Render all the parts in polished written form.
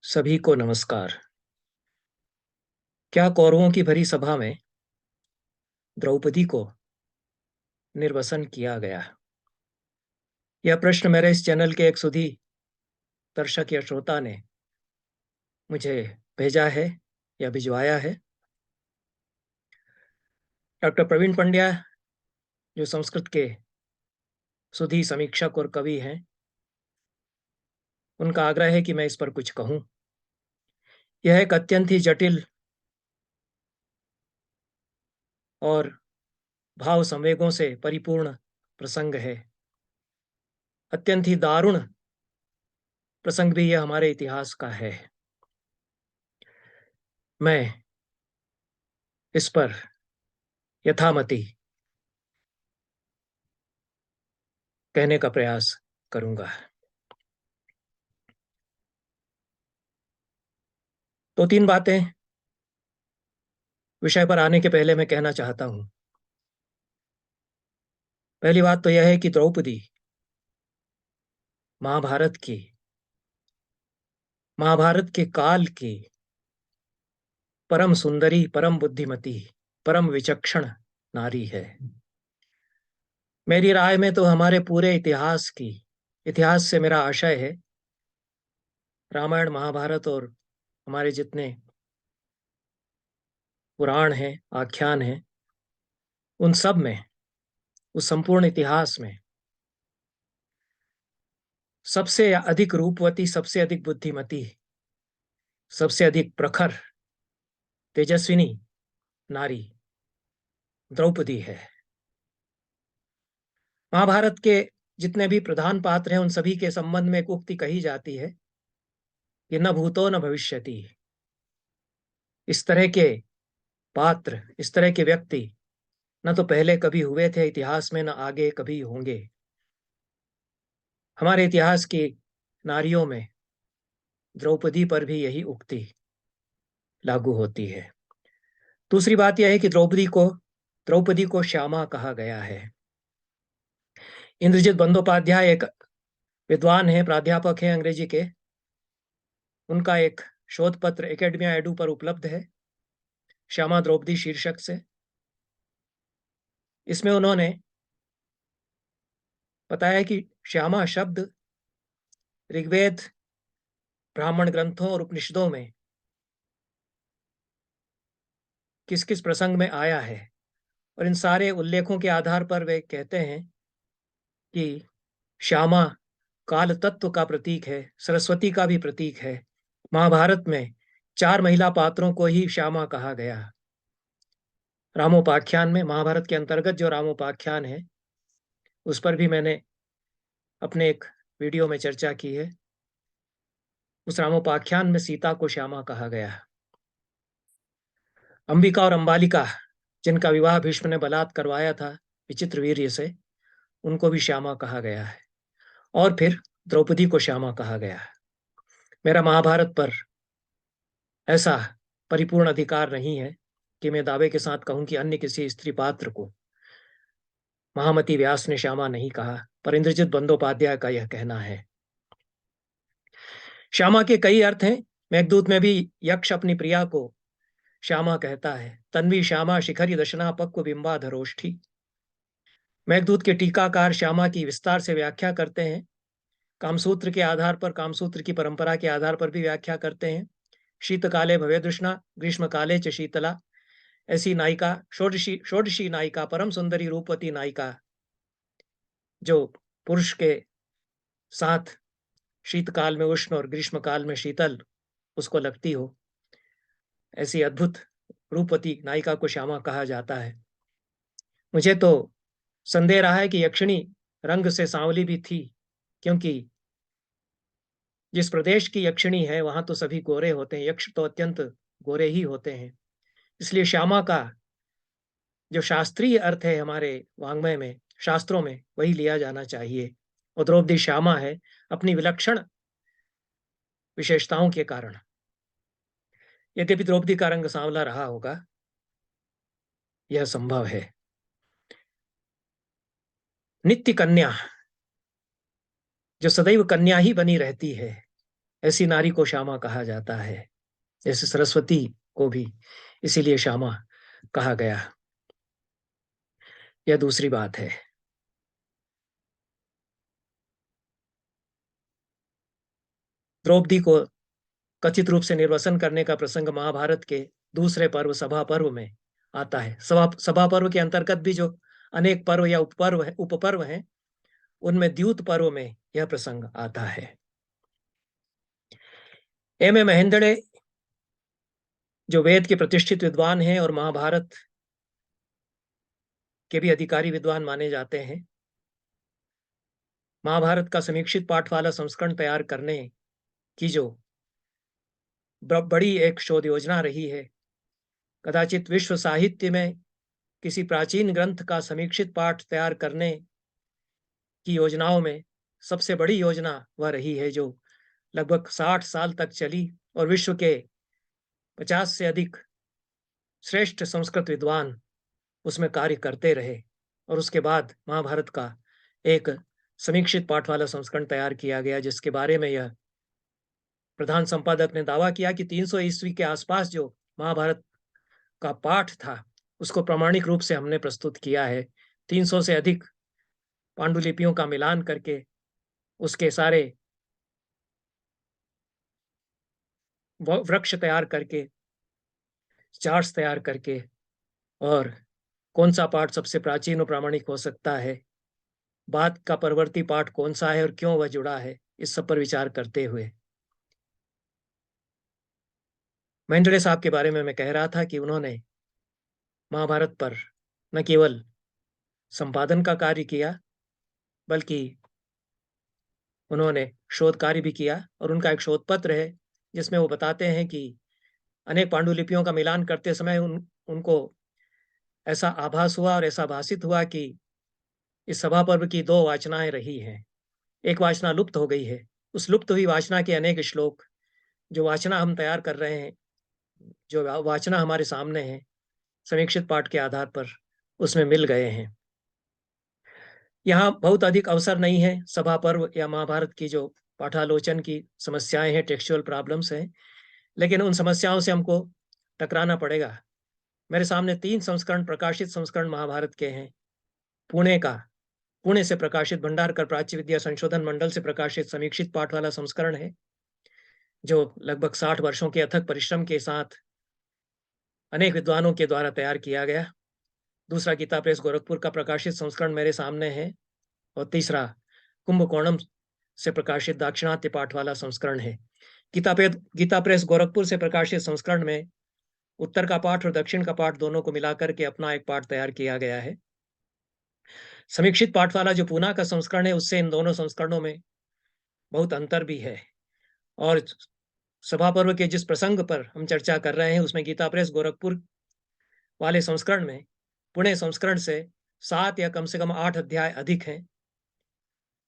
सभी को नमस्कार। क्या कौरवों की भरी सभा में द्रौपदी को निर्वसन किया गया? यह प्रश्न मेरे इस चैनल के एक सुधी दर्शक या श्रोता ने मुझे भेजा है या भिजवाया है। डॉक्टर प्रवीण पंड्या, जो संस्कृत के सुधी समीक्षक और कवि हैं, उनका आग्रह है कि मैं इस पर कुछ कहूं। यह एक अत्यंत ही जटिल और भाव संवेगों से परिपूर्ण प्रसंग है। अत्यंत ही दारुण प्रसंग भी यह हमारे इतिहास का है। मैं इस पर यथामति कहने का प्रयास करूंगा। दो तीन बातें विषय पर आने के पहले मैं कहना चाहता हूं। पहली बात तो यह है कि द्रौपदी महाभारत की, महाभारत के काल की परम सुंदरी, परम बुद्धिमती, परम विचक्षण नारी है। मेरी राय में तो हमारे पूरे इतिहास की, इतिहास से मेरा आशय है रामायण महाभारत और हमारे जितने पुराण हैं, आख्यान हैं, उन सब में, उस संपूर्ण इतिहास में सबसे अधिक रूपवती, सबसे अधिक बुद्धिमती, सबसे अधिक प्रखर, तेजस्विनी नारी द्रौपदी है। महाभारत के जितने भी प्रधान पात्र हैं उन सभी के संबंध में एक उक्ति कही जाती है कि न भूतो न भविष्यति। इस तरह के पात्र, इस तरह के व्यक्ति न तो पहले कभी हुए थे इतिहास में, न आगे कभी होंगे। हमारे इतिहास की नारियों में द्रौपदी पर भी यही उक्ति लागू होती है। दूसरी बात यह है कि द्रौपदी को श्यामा कहा गया है। इंद्रजीत बंदोपाध्याय एक विद्वान है, प्राध्यापक है अंग्रेजी के। उनका एक शोध पत्र एकेडमिया एडू पर उपलब्ध है, श्यामा द्रौपदी शीर्षक से। इसमें उन्होंने बताया कि श्यामा शब्द ऋग्वेद, ब्राह्मण ग्रंथों और उपनिषदों में किस किस प्रसंग में आया है, और इन सारे उल्लेखों के आधार पर वे कहते हैं कि श्यामा काल तत्व का प्रतीक है, सरस्वती का भी प्रतीक है। महाभारत में चार महिला पात्रों को ही श्यामा कहा गया। रामोपाख्यान में, महाभारत के अंतर्गत जो रामोपाख्यान है, उस पर भी मैंने अपने एक वीडियो में चर्चा की है। उस रामोपाख्यान में सीता को श्यामा कहा गया। अंबिका और अंबालिका, जिनका विवाह भीष्म ने बलात् करवाया था विचित्र वीर्य से, उनको भी श्यामा कहा गया है। और फिर द्रौपदी को श्यामा कहा गया है। मेरा महाभारत पर ऐसा परिपूर्ण अधिकार नहीं है कि मैं दावे के साथ कहूं कि अन्य किसी स्त्री पात्र को महामती व्यास ने श्यामा नहीं कहा, पर इंद्रजित बंदोपाध्याय का यह कहना है। श्यामा के कई अर्थ हैं। मेघदूत में भी यक्ष अपनी प्रिया को श्यामा कहता है। तन्वी श्यामा शिखरी दशना पक्व बिंबा धरोष्ठी। मेघदूत के टीकाकार श्यामा की विस्तार से व्याख्या करते हैं। कामसूत्र के आधार पर, कामसूत्र की परंपरा के आधार पर भी व्याख्या करते हैं। शीतकाले भवेदृष्णा ग्रीष्म काले च शीतला। ऐसी नायिका, षोडशी षोडशी नायिका, परम सुंदरी रूपवती नायिका, जो पुरुष के साथ शीतकाल में उष्ण और ग्रीष्म काल में शीतल उसको लगती हो, ऐसी अद्भुत रूपवती नायिका को श्यामा कहा जाता है। मुझे तो संदेह रहा है कि यक्षिणी रंग से सांवली भी थी, क्योंकि जिस प्रदेश की यक्षिणी है वहां तो सभी गोरे होते हैं, यक्ष तो अत्यंत गोरे ही होते हैं। इसलिए श्यामा का जो शास्त्रीय अर्थ है हमारे वांग्मय में, शास्त्रों में, वही लिया जाना चाहिए। और द्रौपदी श्यामा है अपनी विलक्षण विशेषताओं के कारण। यद्यपि द्रौपदी का रंग सांवला रहा होगा, यह संभव है। नित्य कन्या, जो सदैव कन्या ही बनी रहती है, ऐसी नारी को श्यामा कहा जाता है, जैसे सरस्वती को भी इसीलिए श्यामा कहा गया। यह दूसरी बात है। द्रौपदी को कथित रूप से निर्वसन करने का प्रसंग महाभारत के दूसरे पर्व सभा पर्व में आता है। सभा सभा पर्व के अंतर्गत भी जो अनेक पर्व या उपपर्व हैं, उनमें द्यूत पर्व में यह प्रसंग आता है। एम ए महेंद्रे जो वेद के प्रतिष्ठित विद्वान हैं और महाभारत के भी अधिकारी विद्वान माने जाते हैं, महाभारत का समीक्षित पाठ वाला संस्करण तैयार करने की जो बड़ी एक शोध योजना रही है, कदाचित विश्व साहित्य में किसी प्राचीन ग्रंथ का समीक्षित पाठ तैयार करने की योजनाओं में सबसे बड़ी योजना वह रही है, जो लगभग 60 साल तक चली और विश्व के 50 से अधिक श्रेष्ठ संस्कृत विद्वान उसमें कार्य करते रहे और उसके बाद महाभारत का एक समीक्षित पाठ वाला संस्करण तैयार किया गया, जिसके बारे में यह प्रधान संपादक ने दावा किया कि 300 ईस्वी के आसपास जो महाभारत का पाठ था, उसको प्रामाणिक रूप से हमने प्रस्तुत किया है। 300 से अधिक पांडुलिपियों का मिलान करके, उसके सारे वृक्ष तैयार करके, चार्ट्स तैयार करके, और कौन सा पाठ सबसे प्राचीन और प्रामाणिक हो सकता है, बात का परवर्ती पाठ कौन सा है और क्यों वह जुड़ा है, इस सब पर विचार करते हुए मेंडले साहब के बारे में मैं कह रहा था कि उन्होंने महाभारत पर न केवल संपादन का कार्य किया, बल्कि उन्होंने शोध कार्य भी किया। और उनका एक शोध पत्र है जिसमें वो बताते हैं कि अनेक पांडुलिपियों का मिलान करते समय उनको ऐसा आभास हुआ और ऐसा भासित हुआ कि इस सभा पर्व की दो वाचनाएं रही हैं। एक वाचना लुप्त हो गई है। उस लुप्त हुई वाचना के अनेक श्लोक, जो वाचना हम तैयार कर रहे हैं, जो वाचना हमारे सामने है समीक्षित पाठ के आधार पर, उसमें मिल गए हैं। यहाँ बहुत अधिक अवसर नहीं है सभा पर्व या महाभारत की जो पाठालोचन की समस्याएं हैं, टेक्सचुअल प्रॉब्लम्स हैं, लेकिन उन समस्याओं से हमको टकराना पड़ेगा। मेरे सामने 3 संस्करण, प्रकाशित संस्करण महाभारत के हैं। पुणे से प्रकाशित भंडारकर प्राच्य विद्या संशोधन मंडल से प्रकाशित समीक्षित पाठ वाला संस्करण है, जो लगभग 60 वर्षों के अथक परिश्रम के साथ अनेक विद्वानों के द्वारा तैयार किया गया। दूसरा गीता प्रेस गोरखपुर का प्रकाशित संस्करण मेरे सामने है, और तीसरा कुंभकोणम से प्रकाशित दाक्षिणात्य पाठ वाला संस्करण है। गीता प्रेस गोरखपुर से प्रकाशित संस्करण में उत्तर का पाठ और दक्षिण का पाठ दोनों को मिलाकर के अपना एक पाठ तैयार किया गया है। समीक्षित पाठ वाला जो पूना का संस्करण है, उससे इन दोनों संस्करणों में बहुत अंतर भी है। और सभा पर्व के जिस प्रसंग पर हम चर्चा कर रहे हैं, उसमें गीता प्रेस गोरखपुर वाले संस्करण में पुणे संस्करण से 7 या कम से कम 8 अध्याय अधिक हैं।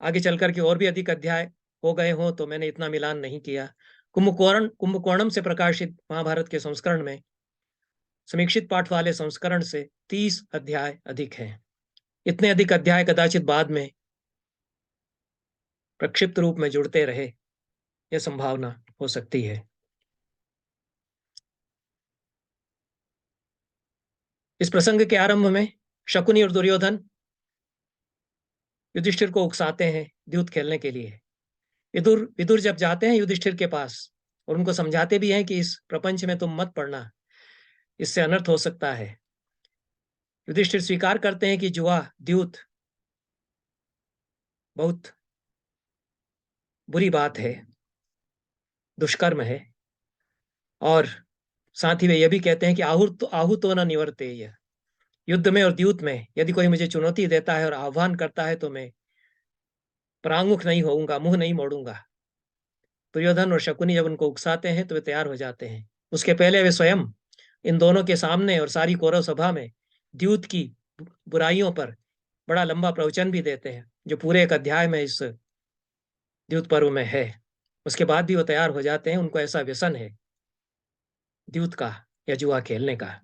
आगे चल करके और भी अधिक अध्याय हो गए हों, तो मैंने इतना मिलान नहीं किया। कुंभकोणम से प्रकाशित महाभारत के संस्करण में समीक्षित पाठ वाले संस्करण से 30 अध्याय अधिक हैं। इतने अधिक अध्याय कदाचित बाद में प्रक्षिप्त रूप में जुड़ते रहे, यह संभावना हो सकती है। इस प्रसंग के आरंभ में शकुनी और दुर्योधन युधिष्ठिर को उकसाते हैं द्यूत खेलने के लिए। विदुर विदुर जब जाते हैं युधिष्ठिर के पास और उनको समझाते भी हैं कि इस प्रपंच में तुम मत पड़ना, इससे अनर्थ हो सकता है, युधिष्ठिर स्वीकार करते हैं कि जुआ, द्यूत बहुत बुरी बात है, दुष्कर्म है। और साथ ही वे यह भी कहते हैं कि आहु तो न निवर्तेय, युद्ध में और द्यूत में यदि कोई मुझे चुनौती देता है और आह्वान करता है, तो मैं परांगमुख नहीं होऊंगा, मुंह नहीं मोड़ूंगा। दुर्योधन और शकुनी जब उनको उकसाते हैं तो वे तैयार हो जाते हैं। उसके पहले वे स्वयं इन दोनों के सामने और सारी कौरव सभा में द्यूत की बुराइयों पर बड़ा लंबा प्रवचन भी देते हैं, जो पूरे एक अध्याय में इस द्यूत पर्व में है। उसके बाद भी वो तैयार हो जाते हैं, उनको ऐसा व्यसन है द्यूत का या जुआ खेलने का।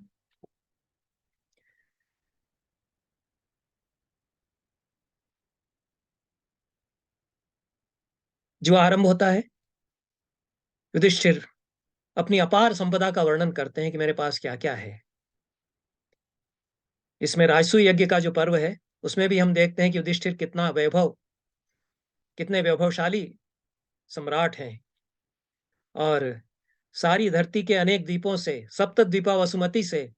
जुआ आरंभ होता है युधिष्ठिर अपनी अपार संपदा का वर्णन करते हैं कि मेरे पास क्या क्या है। इसमें राजसूय यज्ञ का जो पर्व है उसमें भी हम देखते हैं कि युधिष्ठिर कितने वैभवशाली सम्राट हैं, और सारी धरती के अनेक द्वीपों से, सप्त द्वीपा वसुमती से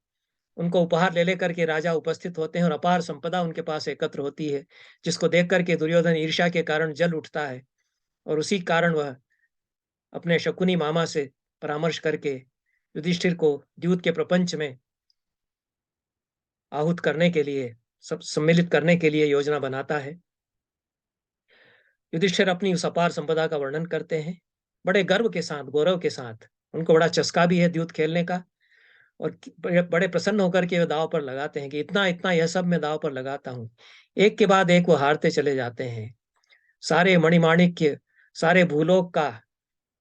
उनको उपहार ले लेकर के राजा उपस्थित होते हैं और अपार संपदा उनके पास एकत्र होती है, जिसको देख करके दुर्योधन ईर्ष्या के कारण जल उठता है, और उसी कारण वह अपने शकुनी मामा से परामर्श करके युधिष्ठिर को द्यूत के प्रपंच में आहूत करने के लिए, सब सम्मिलित करने के लिए योजना बनाता है। युधिष्ठिर अपनी उस अपार संपदा का वर्णन करते हैं बड़े गर्व के साथ, गौरव के साथ। उनको बड़ा चस्का भी है द्यूत खेलने का, और बड़े प्रसन्न होकर के वो दाव पर लगाते हैं कि इतना इतना यह सब मैं दाव पर लगाता हूँ। एक के बाद एक वो हारते चले जाते हैं। सारे मणिमाणिक्य, सारे भूलोक का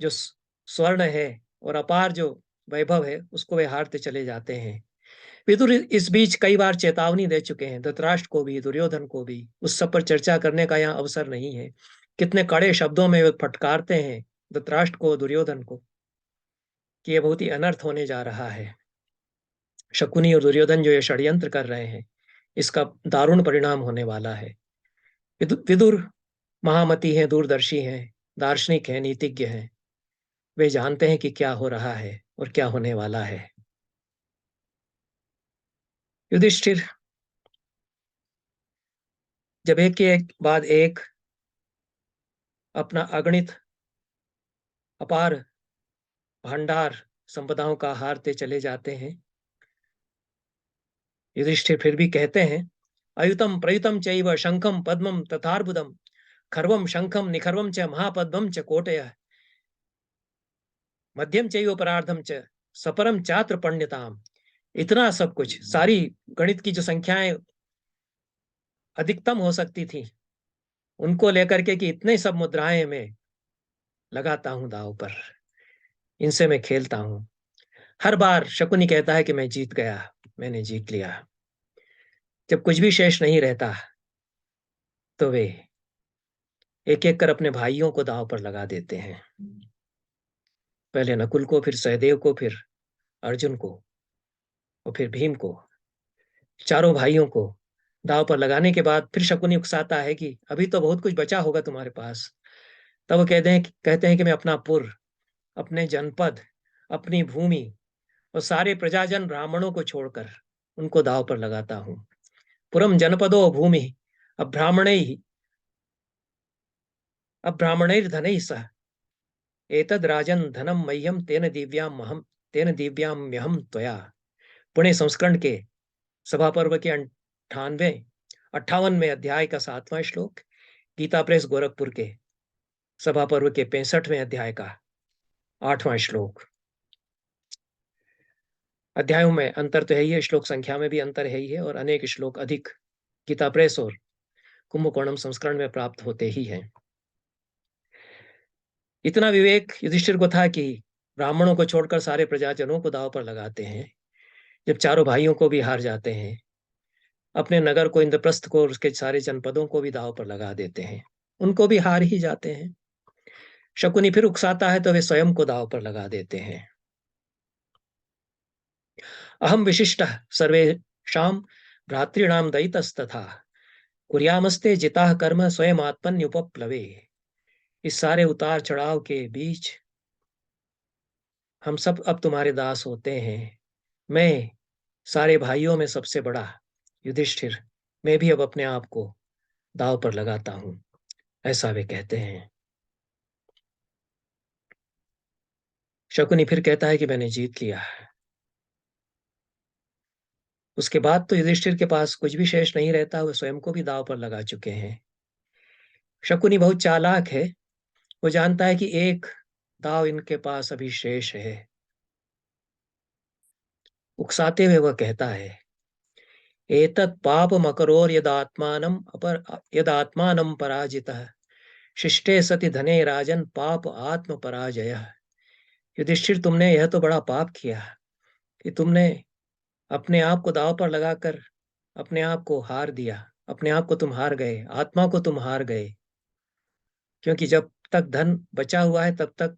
जो स्वर्ण है और अपार जो वैभव है उसको वे हारते चले जाते हैं। विदुर इस बीच कई बार चेतावनी दे चुके हैं, धृतराष्ट्र को भी, दुर्योधन को भी। उस सब पर चर्चा करने का यहाँ अवसर नहीं है। कितने कड़े शब्दों में वे फटकारते हैं धृतराष्ट्र को, दुर्योधन को, कि यह बहुत ही अनर्थ होने जा रहा है। शकुनी और दुर्योधन जो ये षड्यंत्र कर रहे हैं, इसका दारुण परिणाम होने वाला है। विदुर महामती हैं, दूरदर्शी हैं, दार्शनिक हैं, नीतिज्ञ हैं। वे जानते हैं कि क्या हो रहा है और क्या होने वाला है। युधिष्ठिर जब एक के एक बाद एक अपना अगणित अपार भंडार संपदाओं का हारते चले जाते हैं, युधिष्ठिर फिर भी कहते हैं, अयुतम प्रयुतम चैव शंखम पद्मम तथार्बुदम खर्वम शंखम निखर्वम च महापद्मम च कोटय मध्यम चैव परार्धम च सपरम चात्र पंडिताम। इतना सब कुछ, सारी गणित की जो संख्याएं अधिकतम हो सकती थी, उनको लेकर के कि इतने सब मुद्राएं मैं लगाता हूं दाव पर, इनसे मैं खेलता हूं। हर बार शकुनी कहता है कि मैं जीत गया, मैंने जीत लिया। जब कुछ भी शेष नहीं रहता तो वे एक एक कर अपने भाइयों को दांव पर लगा देते हैं। पहले नकुल को, फिर सहदेव को, फिर अर्जुन को, और फिर भीम को। चारों भाइयों को दांव पर लगाने के बाद फिर शकुनी उकसाता है कि अभी तो बहुत कुछ बचा होगा तुम्हारे पास। तब वो कहते हैं कि मैं अपना पुर, अपने जनपद, अपनी भूमि और सारे प्रजाजन ब्राह्मणों को छोड़कर उनको दांव पर लगाता हूं। पुरम जनपदो भूमि अब्राह्मणैः अब्राह्मणैर्धनैः सह एतद राजन धनम मह्यम तेन दिव्याम्यहम त्वया। पुणे संस्करण के सभा पर्व के 58वें अध्याय का 7वां श्लोक, गीता प्रेस गोरखपुर के सभा पर्व के 65वें अध्याय का 8वां श्लोक। अध्यायों में अंतर तो है ही है, श्लोक संख्या में भी अंतर है ही है, और अनेक श्लोक अधिक गीता प्रेस और कुंभकोणम संस्करण में प्राप्त होते ही हैं। इतना विवेक युधिष्ठिर को था कि ब्राह्मणों को छोड़कर सारे प्रजाजनों को दांव पर लगाते हैं। जब चारों भाइयों को भी हार जाते हैं, अपने नगर को, इंद्रप्रस्थ को और उसके सारे जनपदों को भी दांव पर लगा देते हैं, उनको भी हार ही जाते हैं। शकुनी फिर उकसाता है तो वे स्वयं को दांव पर लगा देते हैं। अहम विशिष्ट सर्वेषां भ्रातॄणां दयितस्तथा कुर्यामस्ते जिताः कर्म स्वयं आत्मन्युपप्लवे। इस सारे उतार चढ़ाव के बीच हम सब अब तुम्हारे दास होते हैं। मैं सारे भाइयों में सबसे बड़ा युधिष्ठिर, मैं भी अब अपने आप को दाव पर लगाता हूं, ऐसा वे कहते हैं। शकुनी फिर कहता है कि मैंने जीत लिया। उसके बाद तो युधिष्ठिर के पास कुछ भी शेष नहीं रहता, वो स्वयं को भी दाव पर लगा चुके हैं। शकुनी बहुत चालाक है, वो जानता है कि एक दाव इनके पास अभी शेष है। उकसाते हुए वह कहता है, एतत् पापमकरोर् यदात्मानं पराजितः शिष्टे सति धने राजन पाप आत्म पराजय। युधिष्ठिर, तुमने यह तो बड़ा पाप किया कि तुमने अपने आप को दांव पर लगाकर अपने आप को हार दिया। अपने आप को तुम हार गए, आत्मा को तुम हार गए, क्योंकि जब तक धन बचा हुआ है तब तक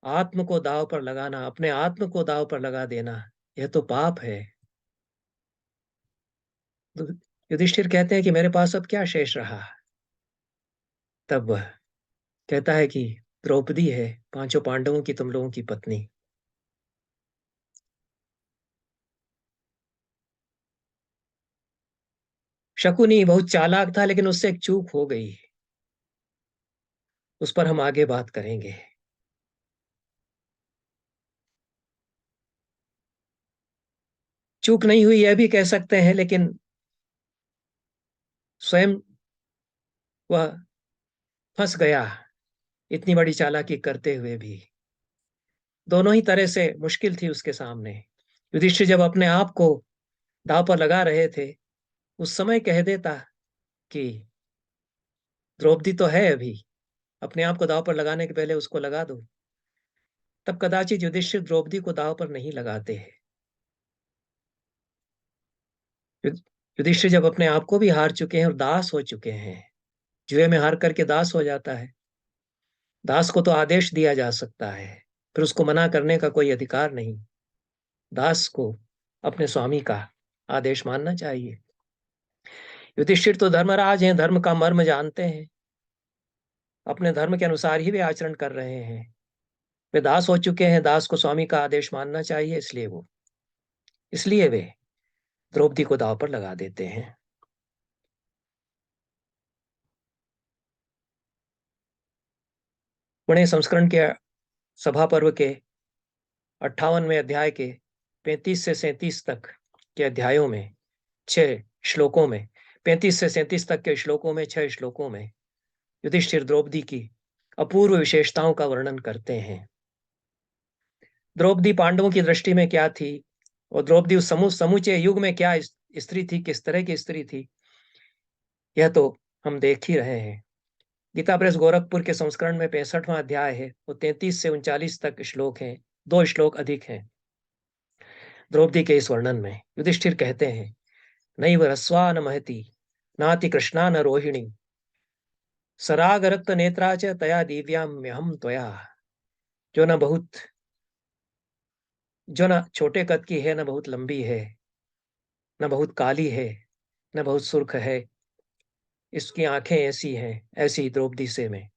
आत्म को दांव पर लगाना, अपने आत्म को दांव पर लगा देना, यह तो पाप है। तो युधिष्ठिर कहते हैं कि मेरे पास अब क्या शेष रहा। तब वह कहता है कि द्रौपदी है, पांचों पांडवों की, तुम लोगों की पत्नी। शकुनी बहुत चालाक था, लेकिन उससे एक चूक हो गई। उस पर हम आगे बात करेंगे। चूक नहीं हुई यह भी कह सकते हैं, लेकिन स्वयं वह फंस गया, इतनी बड़ी चालाकी करते हुए भी। दोनों ही तरह से मुश्किल थी उसके सामने। युधिष्ठिर जब अपने आप को दांव पर लगा रहे थे, उस समय कह देता कि द्रौपदी तो है अभी, अपने आप को दांव पर लगाने के पहले उसको लगा दो, तब कदाचित युधिष्ठिर द्रौपदी को दांव पर नहीं लगाते हैं। युधिष्ठिर जब अपने आप को भी हार चुके हैं और दास हो चुके हैं, जुए में हार करके दास हो जाता है। दास को तो आदेश दिया जा सकता है, फिर उसको मना करने का कोई अधिकार नहीं। दास को अपने स्वामी का आदेश मानना चाहिए। युधिष्ठिर तो धर्मराज हैं, धर्म का मर्म जानते हैं, अपने धर्म के अनुसार ही वे आचरण कर रहे हैं। वे दास हो चुके हैं, दास को स्वामी का आदेश मानना चाहिए, इसलिए वे द्रौपदी को दांव पर लगा देते हैं। पुणे संस्करण के सभा पर्व के 58वें अध्याय के 35 से 37 तक के अध्यायों में, 6 श्लोकों में, 35 से 37 तक के श्लोकों में, 6 श्लोकों में युधिष्ठिर द्रौपदी की अपूर्व विशेषताओं का वर्णन करते हैं। द्रौपदी पांडवों की दृष्टि में क्या थी, और द्रौपदी उस समूचे युग में क्या स्त्री थी, किस तरह की स्त्री थी, यह तो हम देख ही रहे हैं। गीता प्रेस गोरखपुर के संस्करण में 65वां अध्याय है, वो 33 से 39 तक श्लोक हैं, 2 श्लोक अधिक हैं। द्रौपदी के इस वर्णन में युधिष्ठिर कहते हैं, नैव रस्वा न महति, नाति कृष्णा न रोहिणी, सराग रक्त नेत्रा च तया दिव्याम्यहम त्वया। जो न बहुत जो न छोटे कद की है, न बहुत लंबी है, न बहुत काली है, न बहुत सुर्ख है, इसकी आंखें ऐसी हैं, ऐसी द्रौपदी से मैं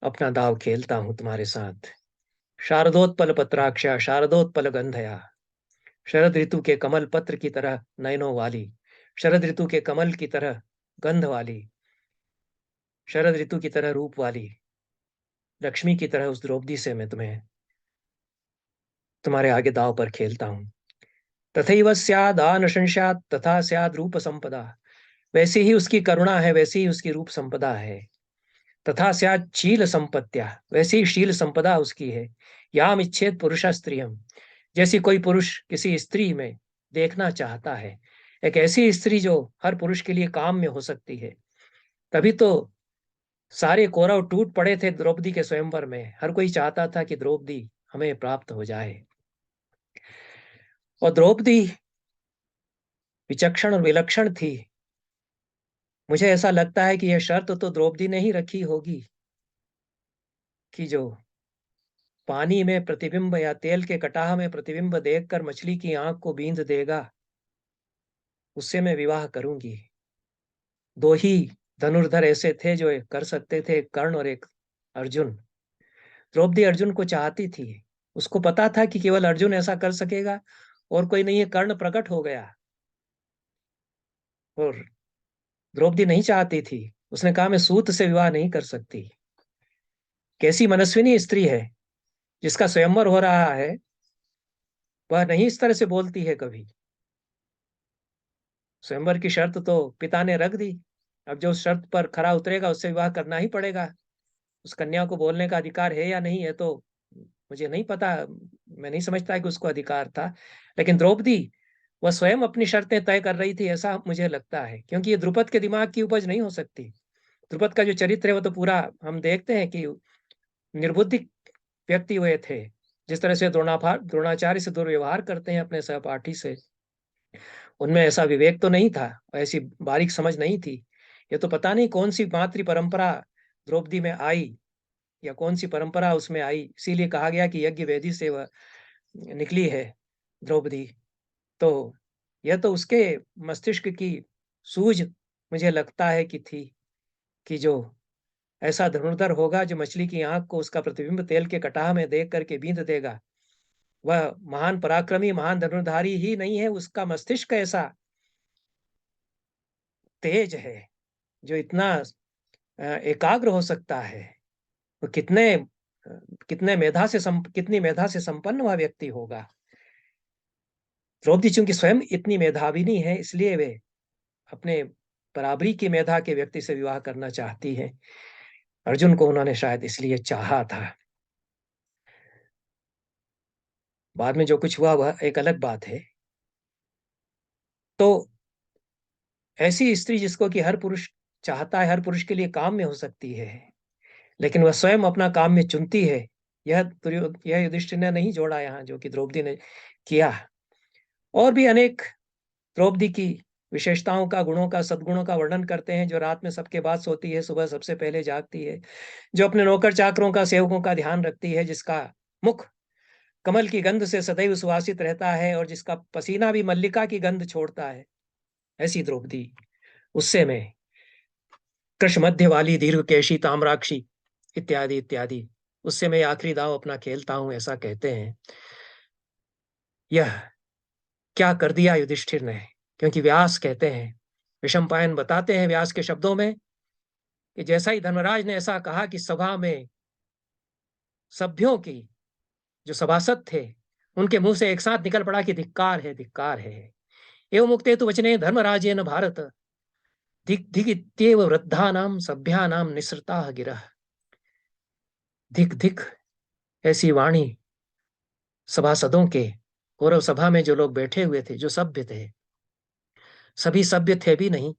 अपना दाव खेलता हूं तुम्हारे साथ। शारदोत्पल पत्राक्षा, शारदोत्पल गंधया, शरद ऋतु के कमल पत्र की तरह नयनों वाली, शरद ऋतु के कमल की तरह गंध वाली, शरद ऋतु की तरह रूप वाली, लक्ष्मी की तरह उस द्रौपदी से मैं तुम्हारे आगे दाव पर खेलता हूं। तथैव स्याद् आनशंस्यात् तथा स्याद् रूप संपदा, वैसी ही उसकी करुणा है, वैसी ही उसकी रूप संपदा है। तथा स्यात् शील संपत्त्या, वैसी ही शील संपदा उसकी है। याम इच्छेद पुरुष स्त्रियम, जैसी कोई पुरुष किसी स्त्री में देखना चाहता है, एक ऐसी स्त्री जो हर पुरुष के लिए काम में हो सकती है। तभी तो सारे कौरव टूट पड़े थे द्रौपदी के स्वयंवर में, हर कोई चाहता था कि द्रौपदी हमें प्राप्त हो जाए। और द्रौपदी विचक्षण और विलक्षण थी। मुझे ऐसा लगता है कि यह शर्त तो द्रौपदी ने ही रखी होगी कि जो पानी में प्रतिबिंब या तेल के कटाह में प्रतिबिंब देखकर मछली की आंख को बींध देगा, उससे मैं विवाह करूंगी। 2 ही धनुर्धर ऐसे थे जो कर सकते थे, एक कर्ण और एक अर्जुन। द्रौपदी अर्जुन को चाहती थी, उसको पता था कि केवल अर्जुन ऐसा कर सकेगा और कोई नहीं है। कर्ण प्रकट हो गया और द्रौपदी नहीं चाहती थी, उसने कहा मैं सूत से विवाह नहीं कर सकती। कैसी मनस्विनी स्त्री है, जिसका स्वयंवर हो रहा है, वह नहीं इस तरह से बोलती है कभी। स्वयंवर की शर्त तो पिता ने रख दी, अब जो उस शर्त पर खरा उतरेगा उससे विवाह करना ही पड़ेगा। उस कन्या को बोलने का अधिकार है या नहीं है तो मुझे नहीं पता, मैं नहीं समझता कि उसको अधिकार था। लेकिन द्रौपदी वह स्वयं अपनी शर्तें तय कर रही थी, ऐसा मुझे लगता है, क्योंकि ये द्रुपद के दिमाग की उपज नहीं हो सकती। द्रुपद का जो चरित्र है वो तो पूरा हम देखते हैं कि निर्बुद्धि व्यक्ति हुए थे। जिस तरह से द्रोणाचार्य से दुर्व्यवहार करते हैं अपने सहपाठी से, उनमें ऐसा विवेक तो नहीं था, ऐसी बारीक समझ नहीं थी। ये तो पता नहीं कौन सी मातृ परंपरा द्रौपदी में आई, या कौन सी परंपरा उसमें आई, इसीलिए कहा गया कि यज्ञ वेदी से वह निकली है द्रौपदी। तो यह तो उसके मस्तिष्क की सूझ मुझे लगता है कि थी, कि जो ऐसा धनुर्धर होगा जो मछली की आंख को उसका प्रतिबिंब तेल के कटाह में देख करके बींध देगा, वह महान पराक्रमी महान धनुर्धारी ही नहीं है, उसका मस्तिष्क ऐसा तेज है जो इतना एकाग्र हो सकता है। वो कितने कितनी मेधा से संपन्न वह व्यक्ति होगा। द्रौपदी चूंकि स्वयं इतनी मेधाविनी है, इसलिए वे अपने बराबरी की मेधा के व्यक्ति से विवाह करना चाहती है। अर्जुन को उन्होंने शायद इसलिए चाहा था। बाद में जो कुछ हुआ वह एक अलग बात है। तो ऐसी स्त्री जिसको कि हर पुरुष चाहता है, हर पुरुष के लिए काम में हो सकती है, लेकिन वह स्वयं अपना काम में चुनती है, यह युधिष्ठिर ने नहीं जोड़ा यहाँ, जो कि द्रौपदी ने किया। और भी अनेक द्रौपदी की विशेषताओं का, गुणों का, सद्गुणों का वर्णन करते हैं। जो रात में सबके बाद सोती है, सुबह सबसे पहले जागती है, जो अपने नौकर चाकरों का, सेवकों का ध्यान रखती है, जिसका मुख कमल की गंध से सदैव सुवासित रहता है और जिसका पसीना भी मल्लिका की गंध छोड़ता है, ऐसी द्रौपदी। उससे मैं कृश मध्य वाली, दीर्घकेशी, ताम्राक्षी इत्यादि इत्यादि, उससे मैं आखिरी दांव अपना खेलता हूं, ऐसा कहते हैं। यह क्या कर दिया युधिष्ठिर ने, क्योंकि व्यास कहते हैं, विशंपायन बताते हैं व्यास के शब्दों में, कि जैसा ही धर्मराज ने ऐसा कहा कि सभा में सभ्यों की जो सभासद थे, उनके मुंह से एक साथ निकल पड़ा कि धिक्कार है, धिक्कार है। एवं मुक्ते तो वचने धर्मराजेन भारत, धिक धिक इत्येव वृद्धानाम सभ्यानाम निसृता गिरह। धिक धिक, ऐसी वाणी सभासदों के, कौरव सभा में जो लोग बैठे हुए थे, जो सभ्य थे, सभी सभ्य थे भी नहीं,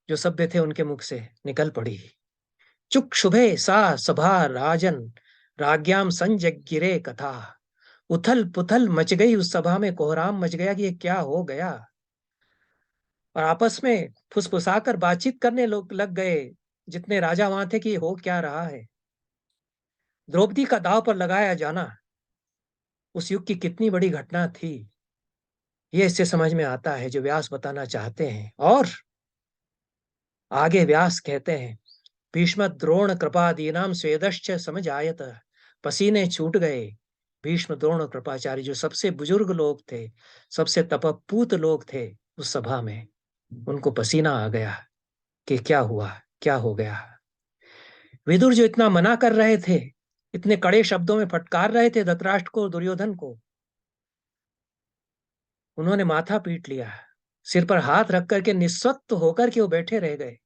जो सभ्य थे उनके मुख से निकल पड़ी। चुक शुभे सा सभा राजन, राज्ञाम संजगिरे कथा। उथल पुथल मच गई उस सभा में, कोहराम मच गया कि ये क्या हो गया। और आपस में फुसफुसाकर बातचीत करने लोग लग गए, जितने राजा वहां थे, कि हो क्या रहा है। द्रौपदी का दांव पर लगाया जाना उस युग की कितनी बड़ी घटना थी, ये इससे समझ में आता है जो व्यास बताना चाहते हैं। और आगे व्यास कहते हैं, भीष्म द्रोण कृपादीनाम स्वेदश्च समझायत। पसीने छूट गए भीष्म द्रोण कृपाचार्य, जो सबसे बुजुर्ग लोग थे, सबसे तपपूत लोग थे उस सभा में, उनको पसीना आ गया कि क्या हुआ, क्या हो गया। विदुर जो इतना मना कर रहे थे, इतने कड़े शब्दों में फटकार रहे थे धृतराष्ट्र को, दुर्योधन को, उन्होंने माथा पीट लिया, सिर पर हाथ रख करके निस्सत्व होकर के वो बैठे रह गए।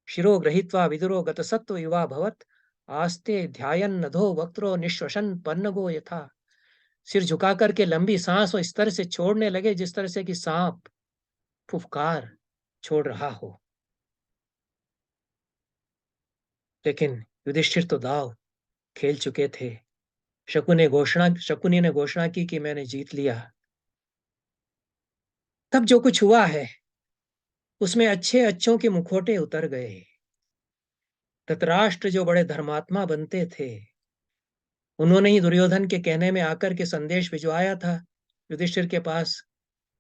शिरो गृहीत्वा विदुरो गतसत्व युवा भवत, आस्ते ध्यायन नधो वक्त्रो निश्वसन पन्नगो यथा। सिर झुका करके लंबी सांस वो इस तरह से छोड़ने लगे, जिस तरह से कि सांप फुफकार छोड़ रहा हो। लेकिन युधिष्ठिर तो दाव खेल चुके थे। शकुनी ने घोषणा की कि मैंने जीत लिया। तब जो कुछ हुआ है उसमें अच्छे अच्छों के मुखौटे उतर गए। धृतराष्ट्र जो बड़े धर्मात्मा बनते थे, उन्होंने ही दुर्योधन के कहने में आकर के संदेश भिजवाया था युधिष्ठिर के पास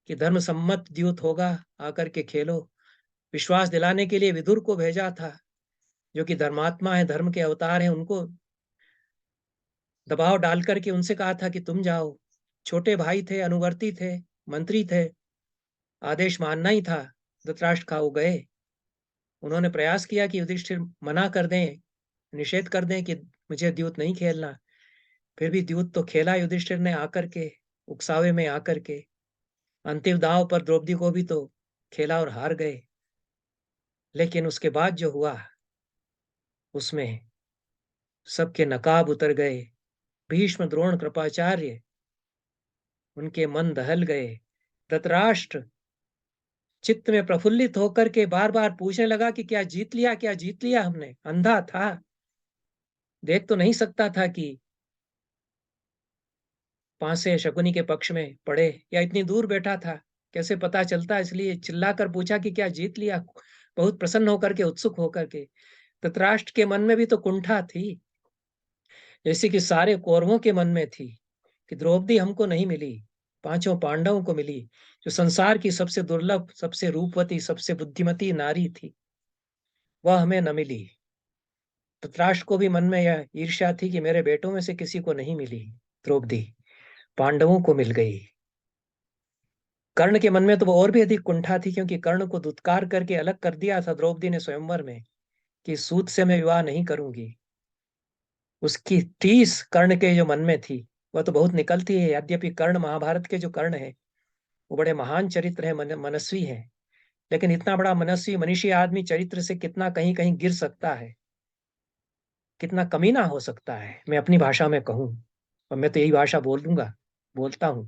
कि धर्म सम्मत द्यूत होगा, आकर के खेलो। विश्वास दिलाने के लिए विदुर को भेजा था, जो कि धर्मात्मा है, धर्म के अवतार हैं, उनको दबाव डाल करके उनसे कहा था कि तुम जाओ। छोटे भाई थे, अनुवर्ती थे, मंत्री थे, आदेश मानना ही था। धृतराष्ट्र खाओ गए। उन्होंने प्रयास किया कि युधिष्ठिर मना कर दें, निषेध कर दें कि मुझे द्यूत नहीं खेलना। फिर भी द्यूत तो खेला युधिष्ठिर ने आकर के, उकसावे में आकर के। अंतिम दांव पर द्रौपदी को भी तो खेला और हार गए। लेकिन उसके बाद जो हुआ उसमें सबके नकाब उतर गए। भीष्म द्रोण कृपाचार्य, उनके मन दहल गए। धृतराष्ट्र चित्त में प्रफुल्लित होकर के बार बार पूछने लगा कि क्या जीत लिया, क्या जीत लिया हमने। अंधा था, देख तो नहीं सकता था कि पांसे शकुनी के पक्ष में पड़े, या इतनी दूर बैठा था, कैसे पता चलता। इसलिए चिल्लाकर पूछा कि क्या जीत लिया, बहुत प्रसन्न होकर के, उत्सुक होकर के। धृतराष्ट्र के मन में भी तो कुंठा थी, जैसे कि सारे कौरवों के मन में थी, कि द्रौपदी हमको नहीं मिली, पांचों पांडवों को मिली, जो संसार की सबसे दुर्लभ, सबसे रूपवती, सबसे बुद्धिमती नारी थी, वह हमें न मिली। धृतराष्ट्र को भी मन में यह ईर्ष्या थी कि मेरे बेटों में से किसी को नहीं मिली द्रौपदी, पांडवों को मिल गई। कर्ण के मन में तो वो और भी अधिक कुंठा थी, क्योंकि कर्ण को दुत्कार करके अलग कर दिया था द्रौपदी ने स्वयंवर में, कि सूत से मैं विवाह नहीं करूंगी। उसकी टीस कर्ण के जो मन में थी वह तो बहुत निकलती है। यद्यपि कर्ण, महाभारत के जो कर्ण है, वो बड़े महान चरित्र है, मनस्वी है, लेकिन इतना बड़ा मनस्वी मनीषी आदमी चरित्र से कितना कहीं कहीं गिर सकता है, कितना कमीना हो सकता है, मैं अपनी भाषा में कहूं, और मैं तो यही भाषा बोलूंगा, बोलता हूं।